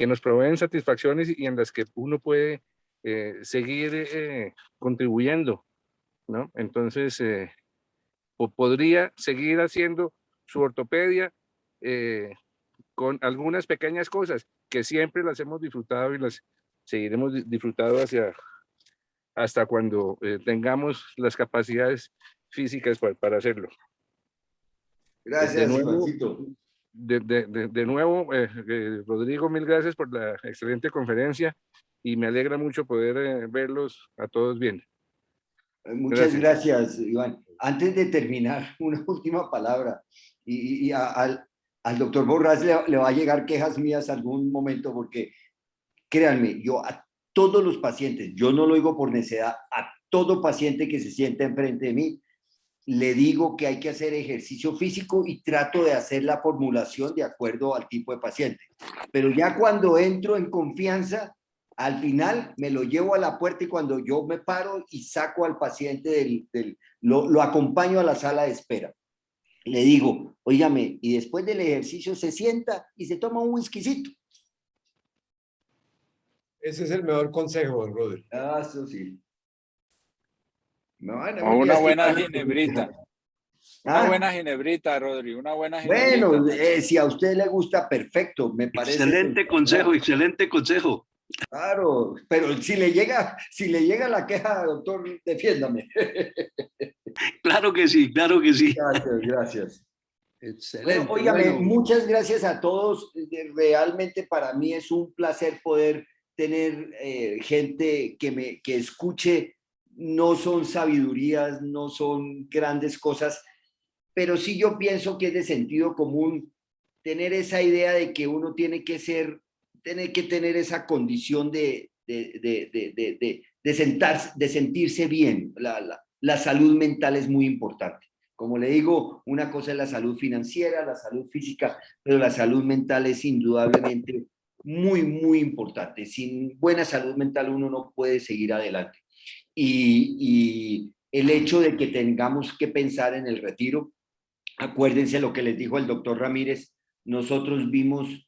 nos proveen satisfacciones y en las que uno puede seguir contribuyendo, ¿no? Entonces, podría seguir haciendo su ortopedia con algunas pequeñas cosas que siempre las hemos disfrutado y las seguiremos disfrutando hasta cuando tengamos las capacidades físicas para hacerlo. Gracias, de nuevo, Rodrigo, mil gracias por la excelente conferencia y me alegra mucho poder verlos a todos bien. Muchas gracias, Iván. Antes de terminar, una última palabra. Y al doctor Borrás le va a llegar quejas mías algún momento, porque créanme, yo a todos los pacientes, yo no lo digo por necedad, a todo paciente que se sienta enfrente de mí, le digo que hay que hacer ejercicio físico y trato de hacer la formulación de acuerdo al tipo de paciente. Pero ya cuando entro en confianza, al final me lo llevo a la puerta y cuando yo me paro y saco al paciente lo acompaño a la sala de espera. Le digo, óigame, y después del ejercicio se sienta y se toma un whiskycito. Ese es el mejor consejo, don Rodri. Eso sí. O una buena ginebrita. Una buena ginebrita, Rodri, una buena ginebrita. Bueno, si a usted le gusta, perfecto, me parece. Excelente consejo, excelente consejo. Claro, pero si le llega la queja, doctor, defiéndame. Claro que sí, claro que sí. Gracias. Excelente. Bueno, óigame, muchas gracias a todos. Realmente para mí es un placer poder tener gente que escuche. No son sabidurías, no son grandes cosas, pero sí yo pienso que es de sentido común tener esa idea de que uno tiene que tener esa condición de sentirse bien. La salud mental es muy importante. Como le digo, una cosa es la salud financiera, la salud física, pero la salud mental es indudablemente muy, muy importante. Sin buena salud mental uno no puede seguir adelante. Y el hecho de que tengamos que pensar en el retiro, acuérdense lo que les dijo el doctor Ramírez, nosotros vimos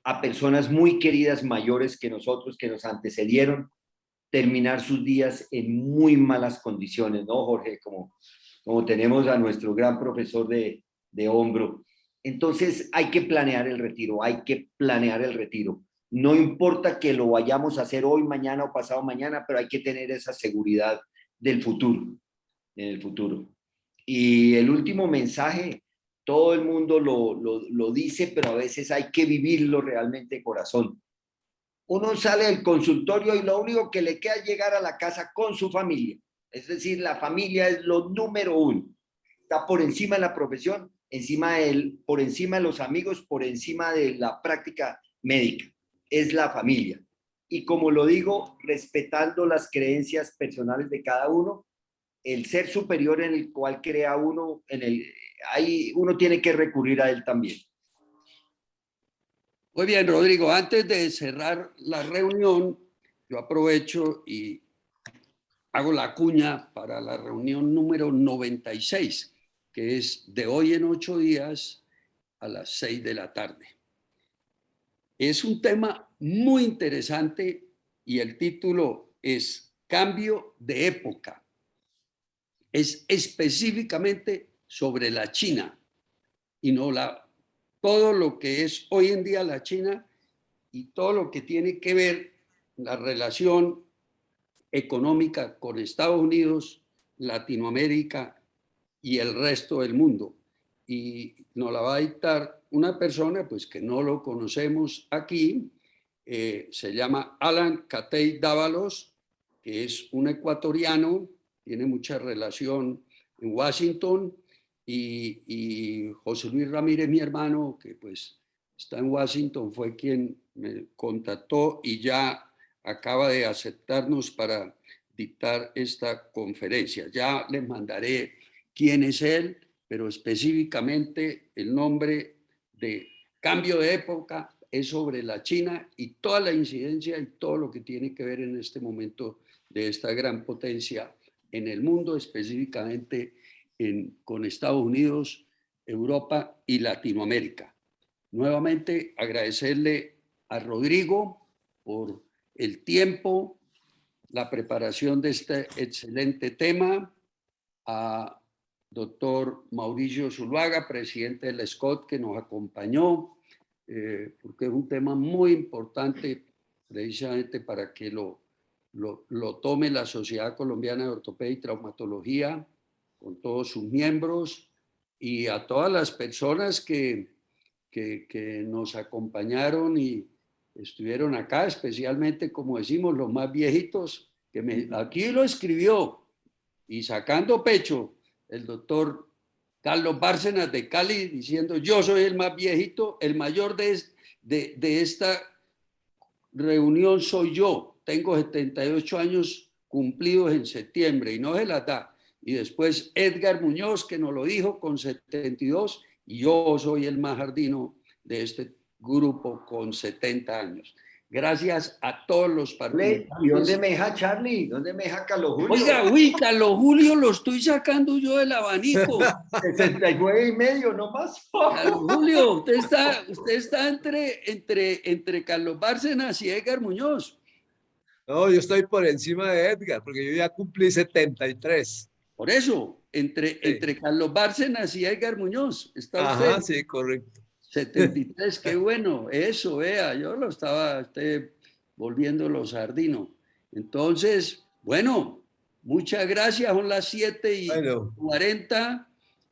a personas muy queridas mayores que nosotros, que nos antecedieron, terminar sus días en muy malas condiciones, ¿no, Jorge? Como tenemos a nuestro gran profesor de hombro. Entonces hay que planear el retiro, hay que planear el retiro. No importa que lo vayamos a hacer hoy, mañana o pasado mañana, pero hay que tener esa seguridad del futuro, en el futuro. Y el último mensaje, todo el mundo lo dice, pero a veces hay que vivirlo realmente de corazón. Uno sale del consultorio y lo único que le queda es llegar a la casa con su familia. Es decir, la familia es lo número uno. Está por encima de la profesión, por encima de los amigos, por encima de la práctica médica. Es la familia. Y como lo digo, respetando las creencias personales de cada uno, el ser superior en el cual crea uno, ahí uno tiene que recurrir a él también. Muy bien, Rodrigo, antes de cerrar la reunión, yo aprovecho y hago la cuña para la reunión número 96, que es de hoy en 8 días a las 6 de la tarde. Es un tema muy interesante y el título es Cambio de época. Es específicamente sobre la China y no todo lo que es hoy en día la China y todo lo que tiene que ver la relación económica con Estados Unidos, Latinoamérica y el resto del mundo. Y nos la va a dictar una persona pues que no lo conocemos aquí, se llama Alan Catey-Dávalos, que es un ecuatoriano, tiene mucha relación en Washington, y José Luis Ramírez, mi hermano, que pues está en Washington, fue quien me contactó y ya acaba de aceptarnos para dictar esta conferencia. Ya les mandaré quién es él, pero específicamente el nombre de Cambio de época es sobre la China y toda la incidencia y todo lo que tiene que ver en este momento de esta gran potencia en el mundo, específicamente con Estados Unidos, Europa y Latinoamérica. Nuevamente agradecerle a Rodrigo por el tiempo, la preparación de este excelente tema, a doctor Mauricio Zuluaga, presidente del SCOT, que nos acompañó, porque es un tema muy importante precisamente para que lo tome la Sociedad Colombiana de Ortopedia y Traumatología con todos sus miembros, y a todas las personas que nos acompañaron y estuvieron acá, especialmente, como decimos, los más viejitos, aquí lo escribió, y sacando pecho, el doctor Carlos Bárcenas de Cali, diciendo: yo soy el más viejito, el mayor de esta reunión soy yo, tengo 78 años cumplidos en septiembre y no se las da. Y después Edgar Muñoz, que nos lo dijo, con 72, y yo soy el más jardino de este grupo con 70 años. Gracias a todos los participantes. ¿Y dónde me deja Charlie? ¿Dónde me deja Carlos Julio? Oiga, Carlos Julio lo estoy sacando yo del abanico. 69,5, no más. Carlos Julio, usted está entre Carlos Bárcenas y Edgar Muñoz. No, yo estoy por encima de Edgar, porque yo ya cumplí 73. Por eso, entre Carlos Bárcenas y Edgar Muñoz, está usted. Ajá, sí, correcto. 73, qué bueno, eso, vea, yo lo estaba volviendo los sardinos. Entonces, bueno, muchas gracias, son las 7:40,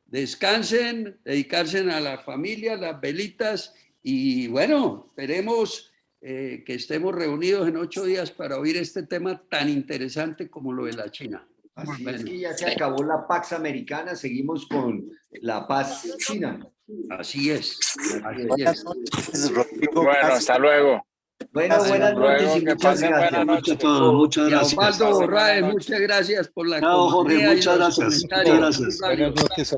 descansen, dedicarse a la familia, las velitas, y bueno, esperemos que estemos reunidos en 8 días para oír este tema tan interesante como lo de la China. Así es que ya se acabó la Pax Americana, seguimos con la paz china. Así es. Buenas noches, Rodrigo. Bueno, hasta luego. Bueno, buenas noches y muchas gracias. Muchas gracias. Osvaldo Borraes, muchas gracias por la Chao, Jorge, compañía y muchas los gracias. comentarios. Muchas gracias. Buenas noches.